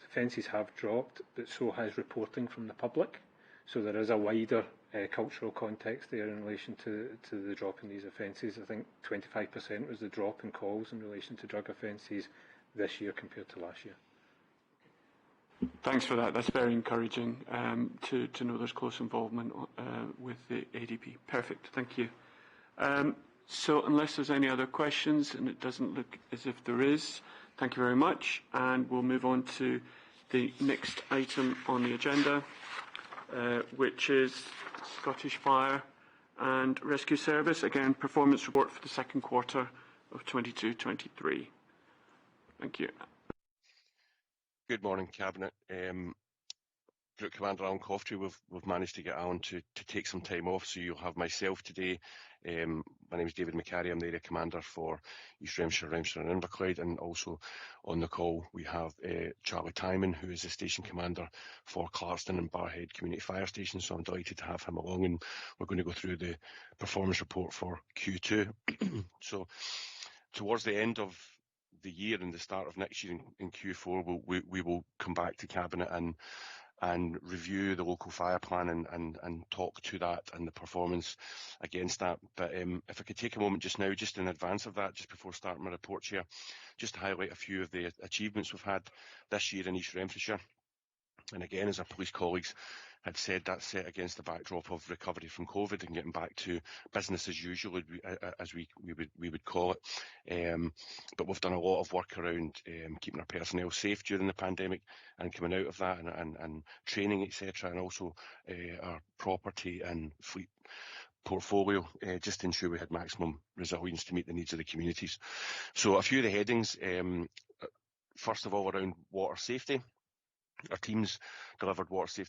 offences have dropped, but so has reporting from the public. So there is a wider cultural context there in relation to the drop in these offences. I think 25% was the drop in calls in relation to drug offences this year compared to last year. Thanks for that. That's very encouraging to know there's close involvement with the ADP. Perfect. Thank you. So unless there's any other questions, and it doesn't look as if there is, thank you very much. And we'll move on to the next item on the agenda, which is Scottish Fire and Rescue Service. Again, performance report for the second quarter of 22-23. Thank you. Good morning, Cabinet. Group Commander Alan Coftree, we've managed to get Alan to take some time off, so you'll have myself today. My name is David McCarry, I'm the Area Commander for East Renfrewshire, Renfrewshire and Inverclyde, and also on the call we have Charlie Timon, who is the Station Commander for Clarkston and Barhead Community Fire Station, so I'm delighted to have him along, and we're going to go through the performance report for Q2. So towards the end of the year and the start of next year in Q4, we will come back to Cabinet and review the local fire plan and talk to that and the performance against that. But if I could take a moment just now, just in advance of that, just before starting my report here, just to highlight a few of the achievements we've had this year in East Renfrewshire. And again, as our police colleagues had said, that's set against the backdrop of recovery from COVID and getting back to business as usual, as we would call it. But we've done a lot of work around keeping our personnel safe during the pandemic and coming out of that, and training, etc., and also our property and fleet portfolio, just to ensure we had maximum resilience to meet the needs of the communities. So a few of the headings, first of all, around water safety. Our teams delivered water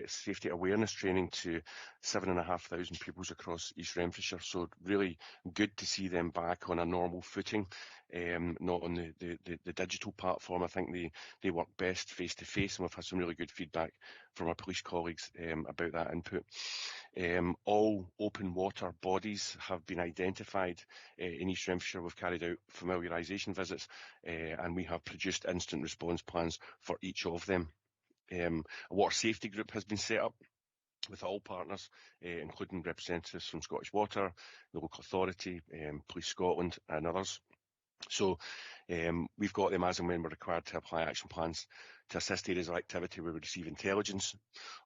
safety awareness training to 7,500 pupils across East Renfrewshire, so really good to see them back on a normal footing, not on the digital platform. I think they work best face to face, and we've had some really good feedback from our police colleagues about that input. All open water bodies have been identified in East Renfrewshire. We've carried out familiarisation visits, and we have produced instant response plans for each of them. A water safety group has been set up with all partners, including representatives from Scottish Water, the local authority, Police Scotland and others. So We've got them as and when we're required to apply action plans to assist areas of activity where we receive intelligence,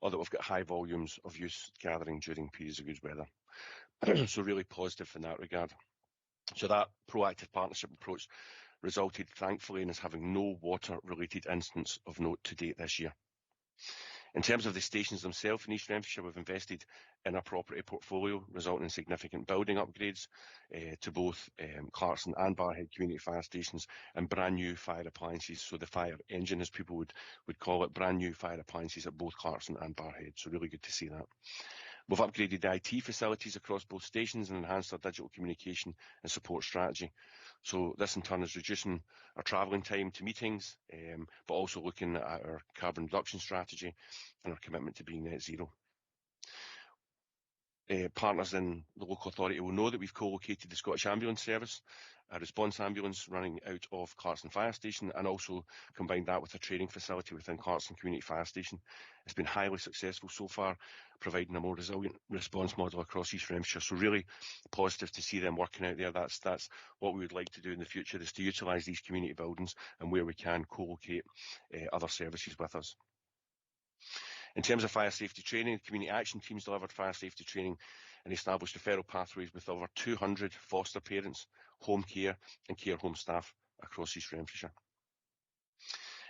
or that we've got high volumes of youth gathering during periods of good weather. So really positive in that regard. So that proactive partnership approach resulted, thankfully, in us having no water-related incidents of note to date this year. In terms of the stations themselves in East Renfrewshire, we've invested in our property portfolio, resulting in significant building upgrades to both Clarkson and Barrhead community fire stations, and brand new fire appliances. So the fire engine, as people would call it, brand new fire appliances at both Clarkson and Barrhead. So really good to see that. We've upgraded the IT facilities across both stations and enhanced our digital communication and support strategy. So this in turn is reducing our travelling time to meetings, but also looking at our carbon reduction strategy and our commitment to being net zero. Partners in the local authority will know that we've co-located the Scottish Ambulance Service, a response ambulance running out of Clarkson Fire Station, and also combined that with a training facility within Clarkson Community Fire Station. It's been highly successful so far, providing a more resilient response model across East Renfrewshire. So really positive to see them working out there. That's what we would like to do in the future, is to utilise these community buildings and where we can co-locate other services with us. In terms of fire safety training, the community action teams delivered fire safety training and established referral pathways with over 200 foster parents, home care and care home staff across East Renfrewshire.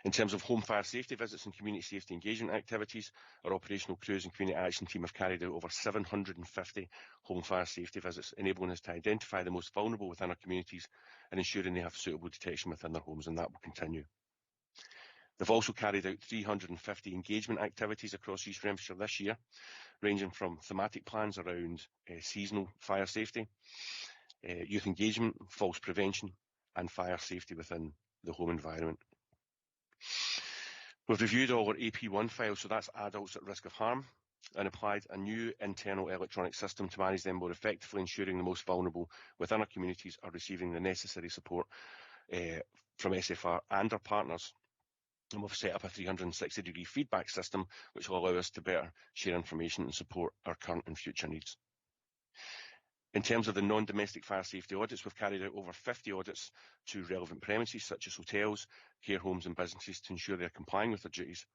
In terms of home fire safety visits and community safety engagement activities, our operational crews and community action team have carried out over 750 home fire safety visits, enabling us to identify the most vulnerable within our communities and ensuring they have suitable detection within their homes, and that will continue. They've also carried out 350 engagement activities across East Renfrewshire this year, ranging from thematic plans around seasonal fire safety, youth engagement, falls prevention, and fire safety within the home environment. We've reviewed all our AP1 files, so that's adults at risk of harm, and applied a new internal electronic system to manage them more effectively, ensuring the most vulnerable within our communities are receiving the necessary support from SFR and our partners. And we've set up a 360-degree feedback system which will allow us to better share information and support our current and future needs. In terms of the non-domestic fire safety audits, we've carried out over 50 audits to relevant premises such as hotels, care homes and businesses to ensure they're complying with their duties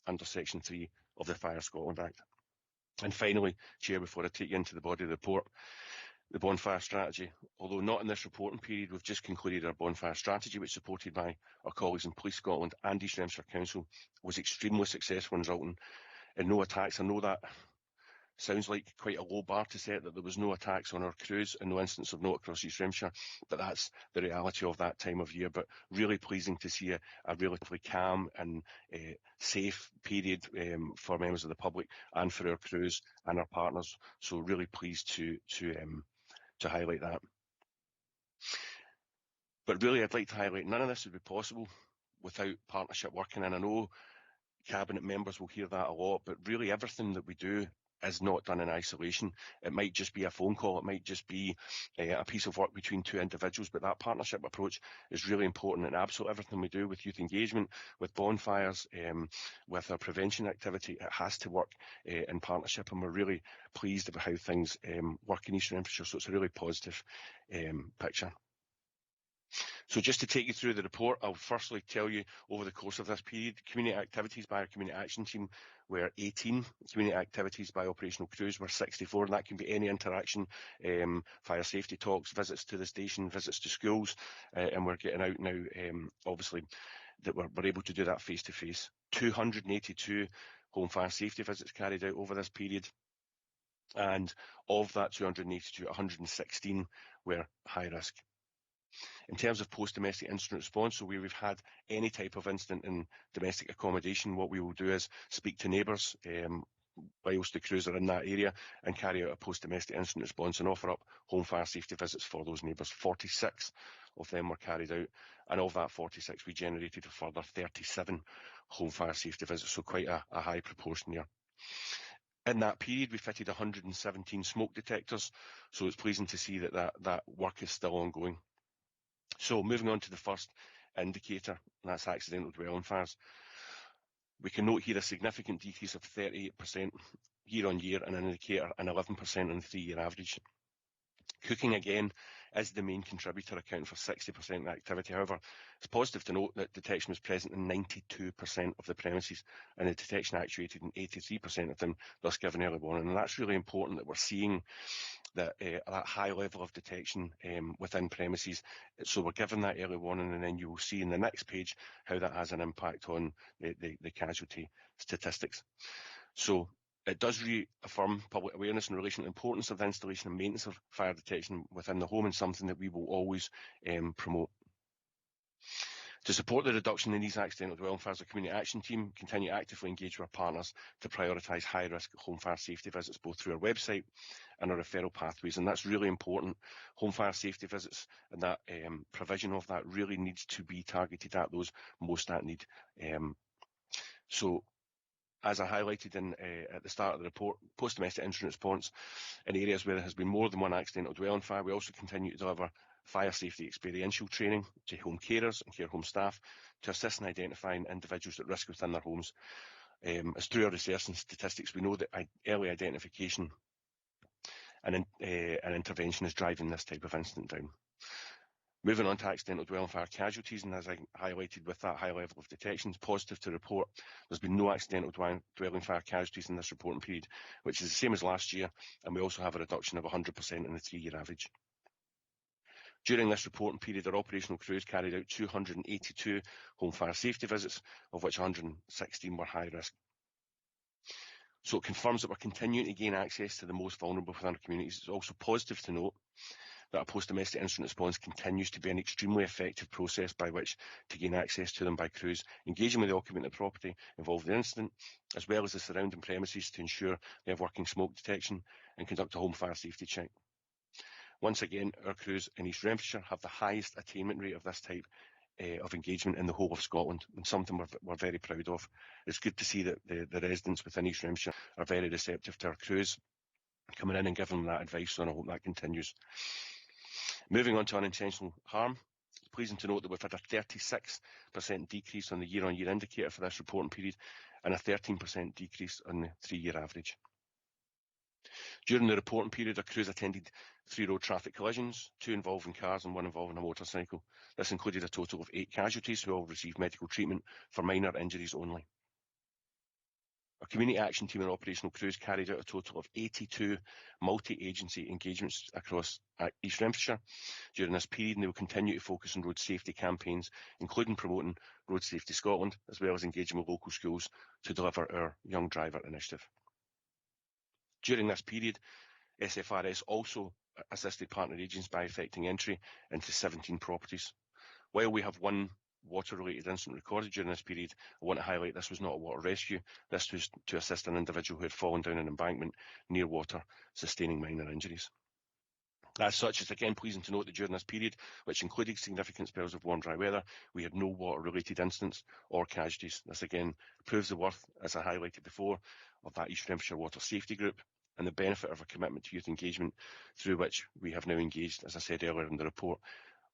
under Section 3 of the Fire Scotland Act. And finally, Chair, before I take you into the body of the report, the bonfire strategy. Although not in this reporting period, we've just concluded our bonfire strategy, which, supported by our colleagues in Police Scotland and East Renfrewshire Council, was extremely successful, resulting in no attacks. I know that sounds like quite a low bar to set, that there was no attacks on our crews and no incidents of note across East Renfrewshire, but that's the reality of that time of year. But really pleasing to see a relatively calm and safe period for members of the public and for our crews and our partners. So really pleased to highlight that. But really, I'd like to highlight none of this would be possible without partnership working, and I know Cabinet members will hear that a lot, but really everything that we do is not done in isolation. It might just be a phone call, it might just be a piece of work between two individuals, but that partnership approach is really important in absolutely everything we do, with youth engagement, with bonfires, with our prevention activity. It has to work in partnership, and we're really pleased about how things work in East Renfrewshire, so it's a really positive picture. So just to take you through the report, I'll firstly tell you over the course of this period, community activities by our community action team were 18, community activities by operational crews were 64, and that can be any interaction, fire safety talks, visits to the station, visits to schools, and we're getting out now, obviously, that we're able to do that face-to-face. 282 home fire safety visits carried out over this period, and of that 282, 116 were high risk. In terms of post-domestic incident response, so where we've had any type of incident in domestic accommodation, what we will do is speak to neighbours whilst the crews are in that area and carry out a post-domestic incident response and offer up home fire safety visits for those neighbours. 46 of them were carried out, and of that 46 we generated a further 37 home fire safety visits, so quite a high proportion there. In that period we fitted 117 smoke detectors, so it's pleasing to see that work is still ongoing. So moving on to the first indicator, and that's accidental dwelling fires. We can note here a significant decrease of 38% year on year, and an indicator an 11% on the 3-year average. Cooking again is the main contributor, accounting for 60% of the activity. However, it's positive to note that detection was present in 92% of the premises, and the detection actuated in 83% of them, thus giving early warning. And that's really important that we're seeing that high level of detection within premises. So we're given that early warning, and then you will see in the next page how that has an impact on the casualty statistics. So it does reaffirm public awareness in relation to the importance of the installation and maintenance of fire detection within the home, and something that we will always promote. To support the reduction in these accidental dwelling fires, the Community Action Team continue to actively engage with our partners to prioritise high-risk home fire safety visits, both through our website and our referral pathways, and that's really important. Home fire safety visits and that provision of that really needs to be targeted at those most at need. So, as I highlighted at the start of the report, post-domestic incident response in areas where there has been more than one accidental dwelling fire, we also continue to deliver fire safety experiential training to home carers and care home staff to assist in identifying individuals at risk within their homes. As through our research and statistics, we know that early identification and intervention is driving this type of incident down. Moving on to accidental dwelling fire casualties, and as I highlighted with that high level of detection, it's positive to report there's been no accidental dwelling fire casualties in this reporting period, which is the same as last year, and we also have a reduction of 100% in the 3-year average. During this reporting period, our operational crews carried out 282 home fire safety visits, of which 116 were high risk. So it confirms that we're continuing to gain access to the most vulnerable within our communities. It's also positive to note that a post-domestic incident response continues to be an extremely effective process by which to gain access to them by crews, engaging with the occupant of the property involved in the incident, as well as the surrounding premises to ensure they have working smoke detection and conduct a home fire safety check. Once again, our crews in East Renfrewshire have the highest attainment rate of this type of engagement in the whole of Scotland, and something we're very proud of. It's good to see that the residents within East Renfrewshire are very receptive to our crews coming in and giving them that advice, and I hope that continues. Moving on to unintentional harm, it's pleasing to note that we've had a 36% decrease on the year-on-year indicator for this reporting period and a 13% decrease on the 3-year average. During the reporting period, our crews attended 3 road traffic collisions, 2 involving cars and 1 involving a motorcycle. This included a total of 8 casualties who all received medical treatment for minor injuries only. Our Community Action Team and operational crews carried out a total of 82 multi-agency engagements across East Renfrewshire during this period, and they will continue to focus on road safety campaigns, including promoting Road Safety Scotland, as well as engaging with local schools to deliver our Young Driver initiative. During this period, SFRS also assisted partner agents by effecting entry into 17 properties. While we have 1 water-related incident recorded during this period, I want to highlight this was not a water rescue. This was to assist an individual who had fallen down an embankment near water, sustaining minor injuries. As such, it's again pleasing to note that during this period, which included significant spells of warm, dry weather, we had no water-related incidents or casualties. This again proves the worth, as I highlighted before, of that East Renfrewshire Water Safety Group and the benefit of our commitment to youth engagement, through which we have now engaged, as I said earlier in the report,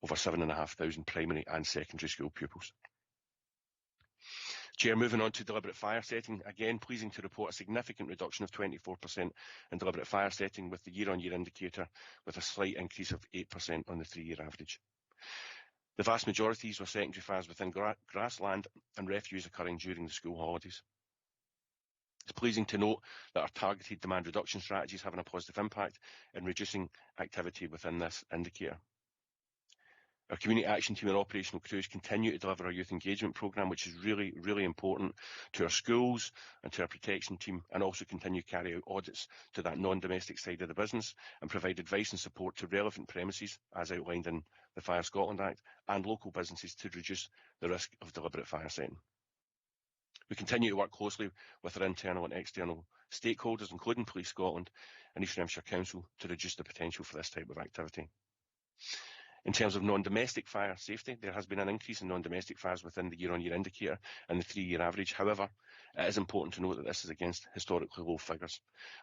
over 7,500 primary and secondary school pupils. Chair, moving on to deliberate fire setting, again pleasing to report a significant reduction of 24% in deliberate fire setting, with the year-on-year indicator with a slight increase of 8% on the 3-year average. The vast majority were secondary fires within grassland and refuse occurring during the school holidays. It's pleasing to note that our targeted demand reduction strategies having a positive impact in reducing activity within this indicator. Our Community Action Team and operational crews continue to deliver our youth engagement programme, which is really, really important to our schools and to our protection team, and also continue to carry out audits to that non-domestic side of the business and provide advice and support to relevant premises, as outlined in the Fire Scotland Act, and local businesses to reduce the risk of deliberate fire setting. We continue to work closely with our internal and external stakeholders, including Police Scotland and East Renfrewshire Council, to reduce the potential for this type of activity. In terms of non-domestic fire safety, there has been an increase in non-domestic fires within the year-on-year indicator and the 3-year average. However, it is important to note that this is against historically low figures.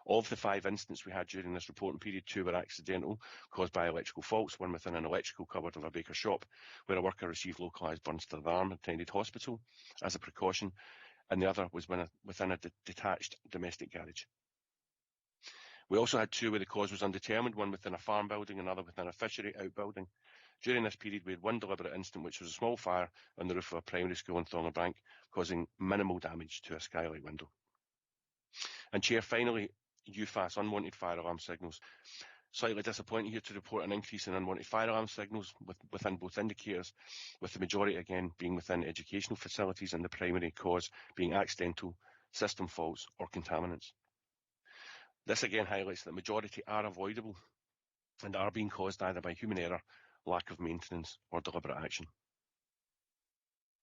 Of the 5 incidents we had during this reporting period, 2 were accidental, caused by electrical faults, one within an electrical cupboard of a baker's shop, where a worker received localised burns to the arm and attended hospital as a precaution, and the other was within a detached domestic garage. We also had two where the cause was undetermined, one within a farm building, another within a fishery outbuilding. During this period, we had one deliberate incident, which was a small fire on the roof of a primary school in Thornbank, causing minimal damage to a skylight window. And Chair, finally, UFAS, unwanted fire alarm signals. Slightly disappointing here to report an increase in unwanted fire alarm signals within both indicators, with the majority again being within educational facilities and the primary cause being accidental, system faults or contaminants. This again highlights that the majority are avoidable and are being caused either by human error, lack of maintenance or deliberate action.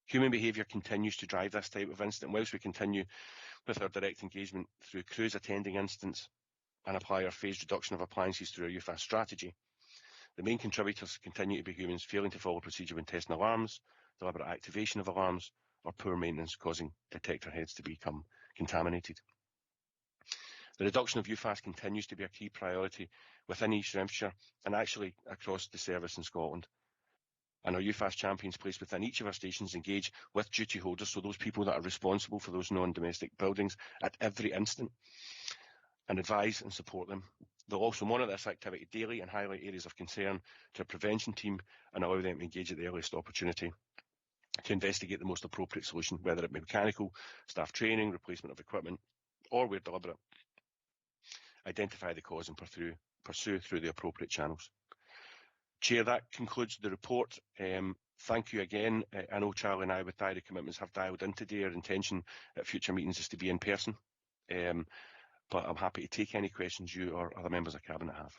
Human behaviour continues to drive this type of incident. Whilst we continue with our direct engagement through crews attending incidents and apply our phased reduction of appliances through our UFAS strategy, the main contributors continue to be humans failing to follow procedure when testing alarms, deliberate activation of alarms, or poor maintenance causing detector heads to become contaminated. The reduction of UFAS continues to be a key priority within East Renfrewshire and actually across the service in Scotland. And our UFAS champions placed within each of our stations engage with duty holders, so those people that are responsible for those non-domestic buildings at every instant, and advise and support them. They'll also monitor this activity daily and highlight areas of concern to a prevention team and allow them to engage at the earliest opportunity to investigate the most appropriate solution, whether it be mechanical, staff training, replacement of equipment, or where deliberate. Identify the cause and pursue through the appropriate channels. Chair, that concludes the report. Thank you again. I know Charlie and I, with diary commitments, have dialed in today. Our intention at future meetings is to be in person, but I'm happy to take any questions you or other members of Cabinet have.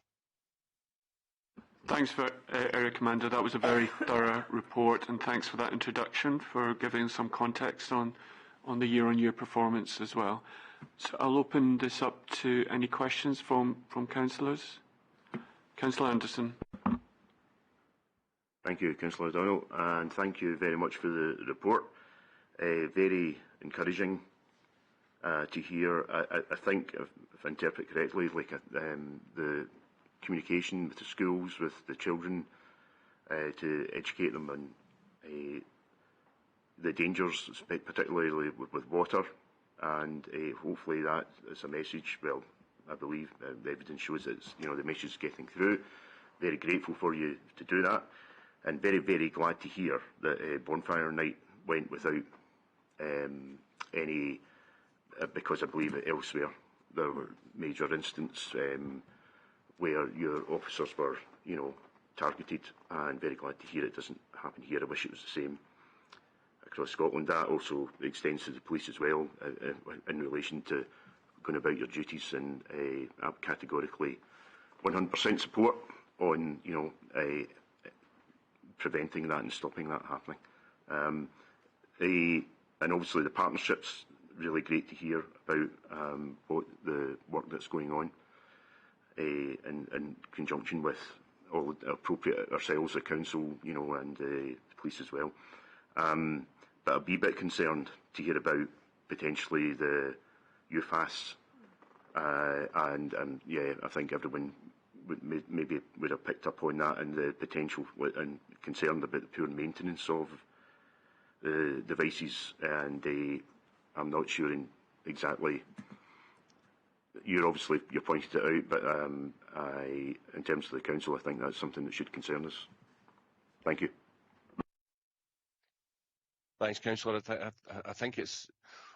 Thanks for Eric Amanda. That was a very thorough report, and thanks for that introduction, for giving some context on the year-on-year performance as well. So I'll open this up to any questions from councillors. Councillor Anderson. Thank you, Councillor O'Donnell, and thank you very much for the report. Very encouraging to hear. I think, if I interpret correctly, like the communication with the schools, with the children, to educate them on the dangers, particularly with water, and hopefully that is a message. Well, I believe the evidence shows that the message is getting through. Very grateful for you to do that, and very, very glad to hear that Bonfire Night went without any, because I believe that elsewhere there were major incidents where your officers were, targeted, and very glad to hear it doesn't happen here. I wish it was the same across Scotland. That also extends to the police as well, in relation to going about your duties, and I'm categorically 100% support on, preventing that and stopping that happening. And obviously the partnerships, really great to hear about what the work that's going on in conjunction with all appropriate ourselves, the council, and the police as well. But I'd be a bit concerned to hear about potentially the UFAS, and yeah, I think everyone maybe would have picked up on that, and the potential and concerned about the poor maintenance of the devices, and I'm not sure exactly. You pointed it out, but in terms of the council, I think that's something that should concern us. Thank you. Thanks, Councillor. I think it's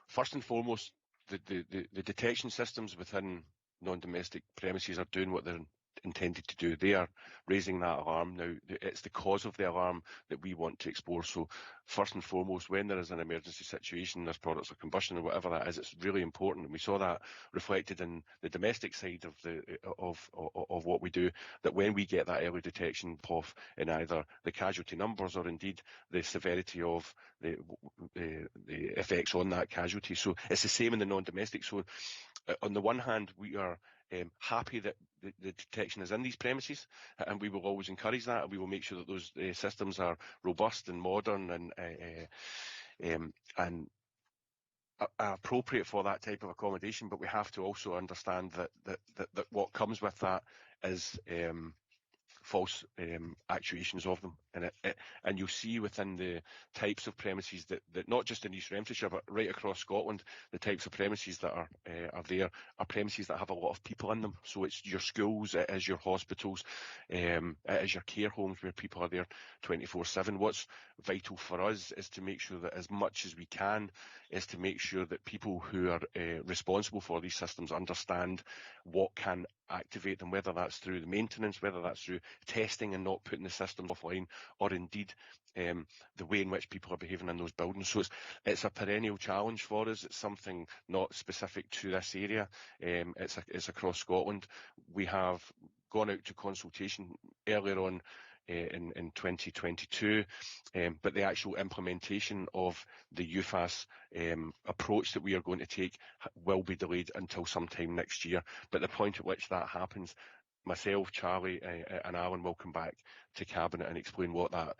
first and foremost the detection systems within non-domestic premises are doing what they're intended to do. They are raising that alarm. Now, it's the cause of the alarm that we want to explore. So first and foremost, when there is an emergency situation, there's products of combustion or whatever that is, it's really important. And we saw that reflected in the domestic side of what we do, that when we get that early detection off in either the casualty numbers or indeed the severity of the effects on that casualty. So it's the same in the non-domestic. So on the one hand, we are happy that the detection is in these premises, and we will always encourage that, and we will make sure that those systems are robust and modern and are appropriate for that type of accommodation. But we have to also understand that what comes with that is false actuations of them. And you'll see within the types of premises that not just in East Renfrewshire but right across Scotland, the types of premises that are there are premises that have a lot of people in them. So it's your schools, it is your hospitals, it is your care homes where people are there 24/7. What's vital for us is to make sure that as much as we can is to make sure that people who are responsible for these systems understand what can activate them, whether that's through the maintenance, whether that's through testing and not putting the systems offline, or indeed the way in which people are behaving in those buildings. So it's a perennial challenge for us. It's something not specific to this area. It's across Scotland. We have gone out to consultation earlier on in 2022, but the actual implementation of the UFAS approach that we are going to take will be delayed until sometime next year. But the point at which that happens, myself, Charlie and Alan will come back to Cabinet and explain what that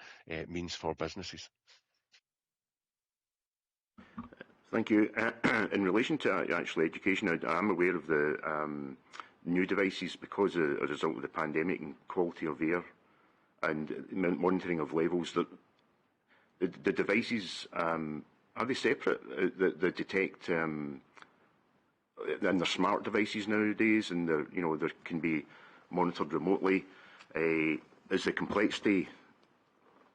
means for businesses. Thank you. In relation to actually education, I am aware of the new devices because as a result of the pandemic and quality of air and monitoring of levels. That the devices, are they separate? That detect, and they're smart devices nowadays, and they can be monitored remotely. Is the complexity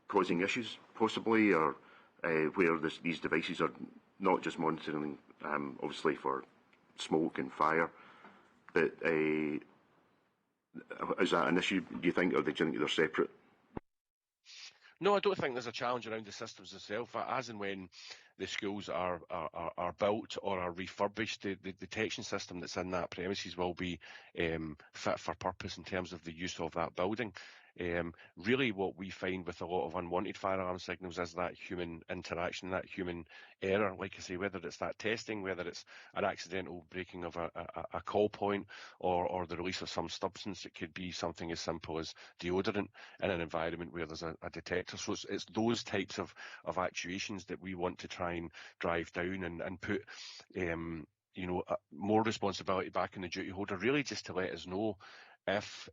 causing issues possibly, or where these devices are not just monitoring, obviously for smoke and fire, but is that an issue, do you think, or do you think they're separate? No, I don't think there's a challenge around the systems themselves. As and when the schools are built or are refurbished, the detection system that's in that premises will be fit for purpose in terms of the use of that building. Really what we find with a lot of unwanted fire alarm signals is that human interaction, that human error, like I say, whether it's that testing, whether it's an accidental breaking of a call point or the release of some substance. It could be something as simple as deodorant in an environment where there's a detector. So it's those types of actuations that we want to try and drive down and put more responsibility back in the duty holder, really just to let us know if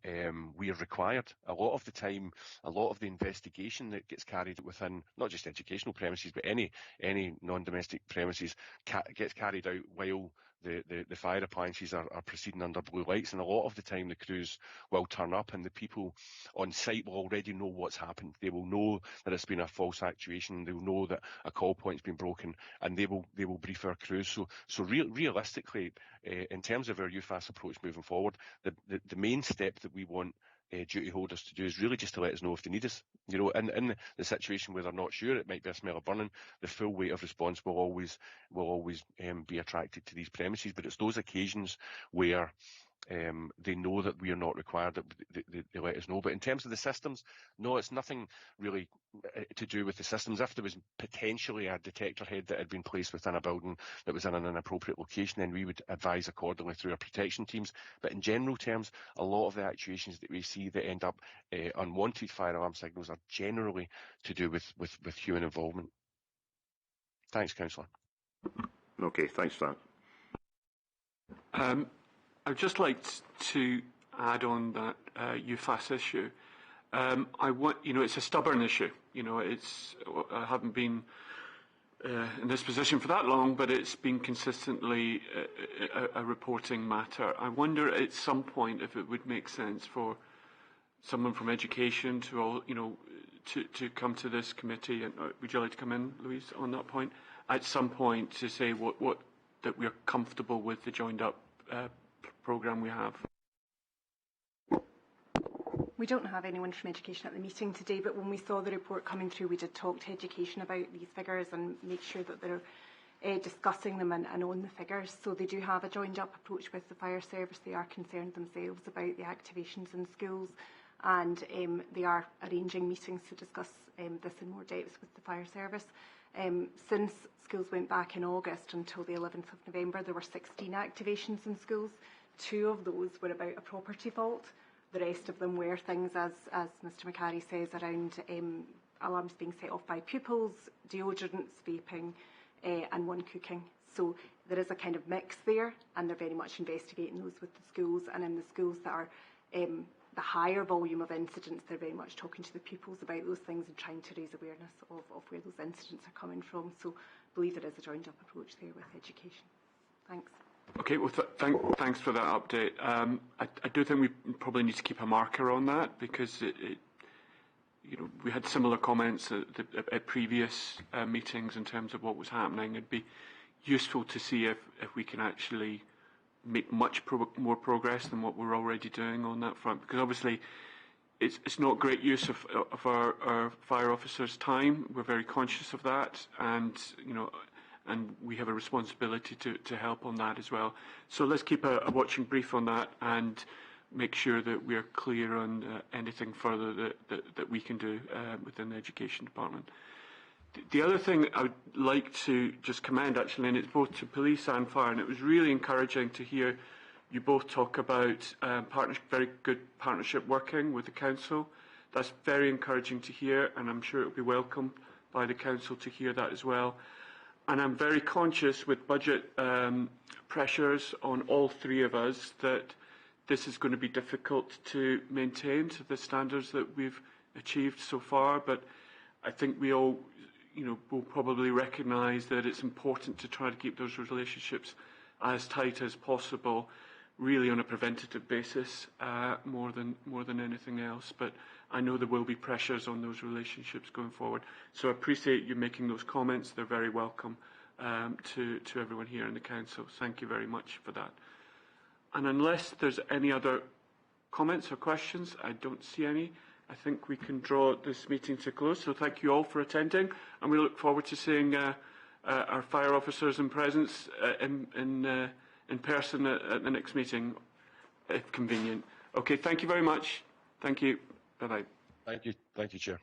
we are required. A lot of the time, a lot of the investigation that gets carried within not just educational premises but any non-domestic premises gets carried out while the fire appliances are proceeding under blue lights, and a lot of the time the crews will turn up and the people on site will already know what's happened. They will know that it's been a false actuation, they will know that a call point's been broken, and they will brief our crews. So realistically, in terms of our UFAS approach moving forward, the main step that we want duty holders to do is really just to let us know if they need us. In the situation where they're not sure, it might be a smell of burning, the full weight of response will always be attracted to these premises. But it's those occasions where they know that we are not required, that they let us know. But in terms of the systems, no, it's nothing really to do with the systems. If there was potentially a detector head that had been placed within a building that was in an inappropriate location, then we would advise accordingly through our protection teams. But in general terms, a lot of the actuations that we see that end up unwanted fire alarm signals are generally to do with human involvement. Thanks, Councillor. Okay, thanks for that. I'd just like to add on that UFAS issue. It's a stubborn issue. I haven't been in this position for that long, but it's been consistently a reporting matter. I wonder at some point if it would make sense for someone from education to come to this committee. And would you like to come in, Louise, on that point? At some point to say what that we're comfortable with the joined up programme we have. We don't have anyone from education at the meeting today, but when we saw the report coming through, we did talk to education about these figures and make sure that they're discussing them and on the figures. So they do have a joined up approach with the fire service. They are concerned themselves about the activations in schools, and they are arranging meetings to discuss this in more depth with the fire service. Since schools went back in August until the 11th of November, there were 16 activations in schools. 2 of those were about a property fault. The rest of them were things, as Mr Macari says, around alarms being set off by pupils, deodorants, vaping, and 1 cooking. So there is a kind of mix there, and they're very much investigating those with the schools. And in the schools that the higher volume of incidents, they're very much talking to the pupils about those things and trying to raise awareness of where those incidents are coming from. So I believe there is a joined up approach there with education. Thanks. Okay, well, thanks for that update. I do think we probably need to keep a marker on that, because we had similar comments at previous meetings in terms of what was happening. It'd be useful to see if we can actually make much more progress than what we're already doing on that front, because obviously it's not great use of our fire officers' time. We're very conscious of that, and and we have a responsibility to help on that as well. So let's keep a watching brief on that and make sure that we are clear on anything further that we can do within the Education Department. The other thing I would like to just commend, actually, and it's both to police and fire, and it was really encouraging to hear you both talk about very good partnership working with the Council. That's very encouraging to hear, and I'm sure it will be welcomed by the Council to hear that as well. And I'm very conscious, with budget pressures on all three of us, that this is going to be difficult to maintain to the standards that we've achieved so far. But I think we all, will probably recognise that it's important to try to keep those relationships as tight as possible, really on a preventative basis, more than anything else. But I know there will be pressures on those relationships going forward. So I appreciate you making those comments. They're very welcome to everyone here in the Council. Thank you very much for that. And unless there's any other comments or questions, I don't see any. I think we can draw this meeting to a close. So thank you all for attending, and we look forward to seeing our fire officers in presence in person at the next meeting, if convenient. Okay, thank you very much. Thank you. Bye-bye. Thank you, Chair.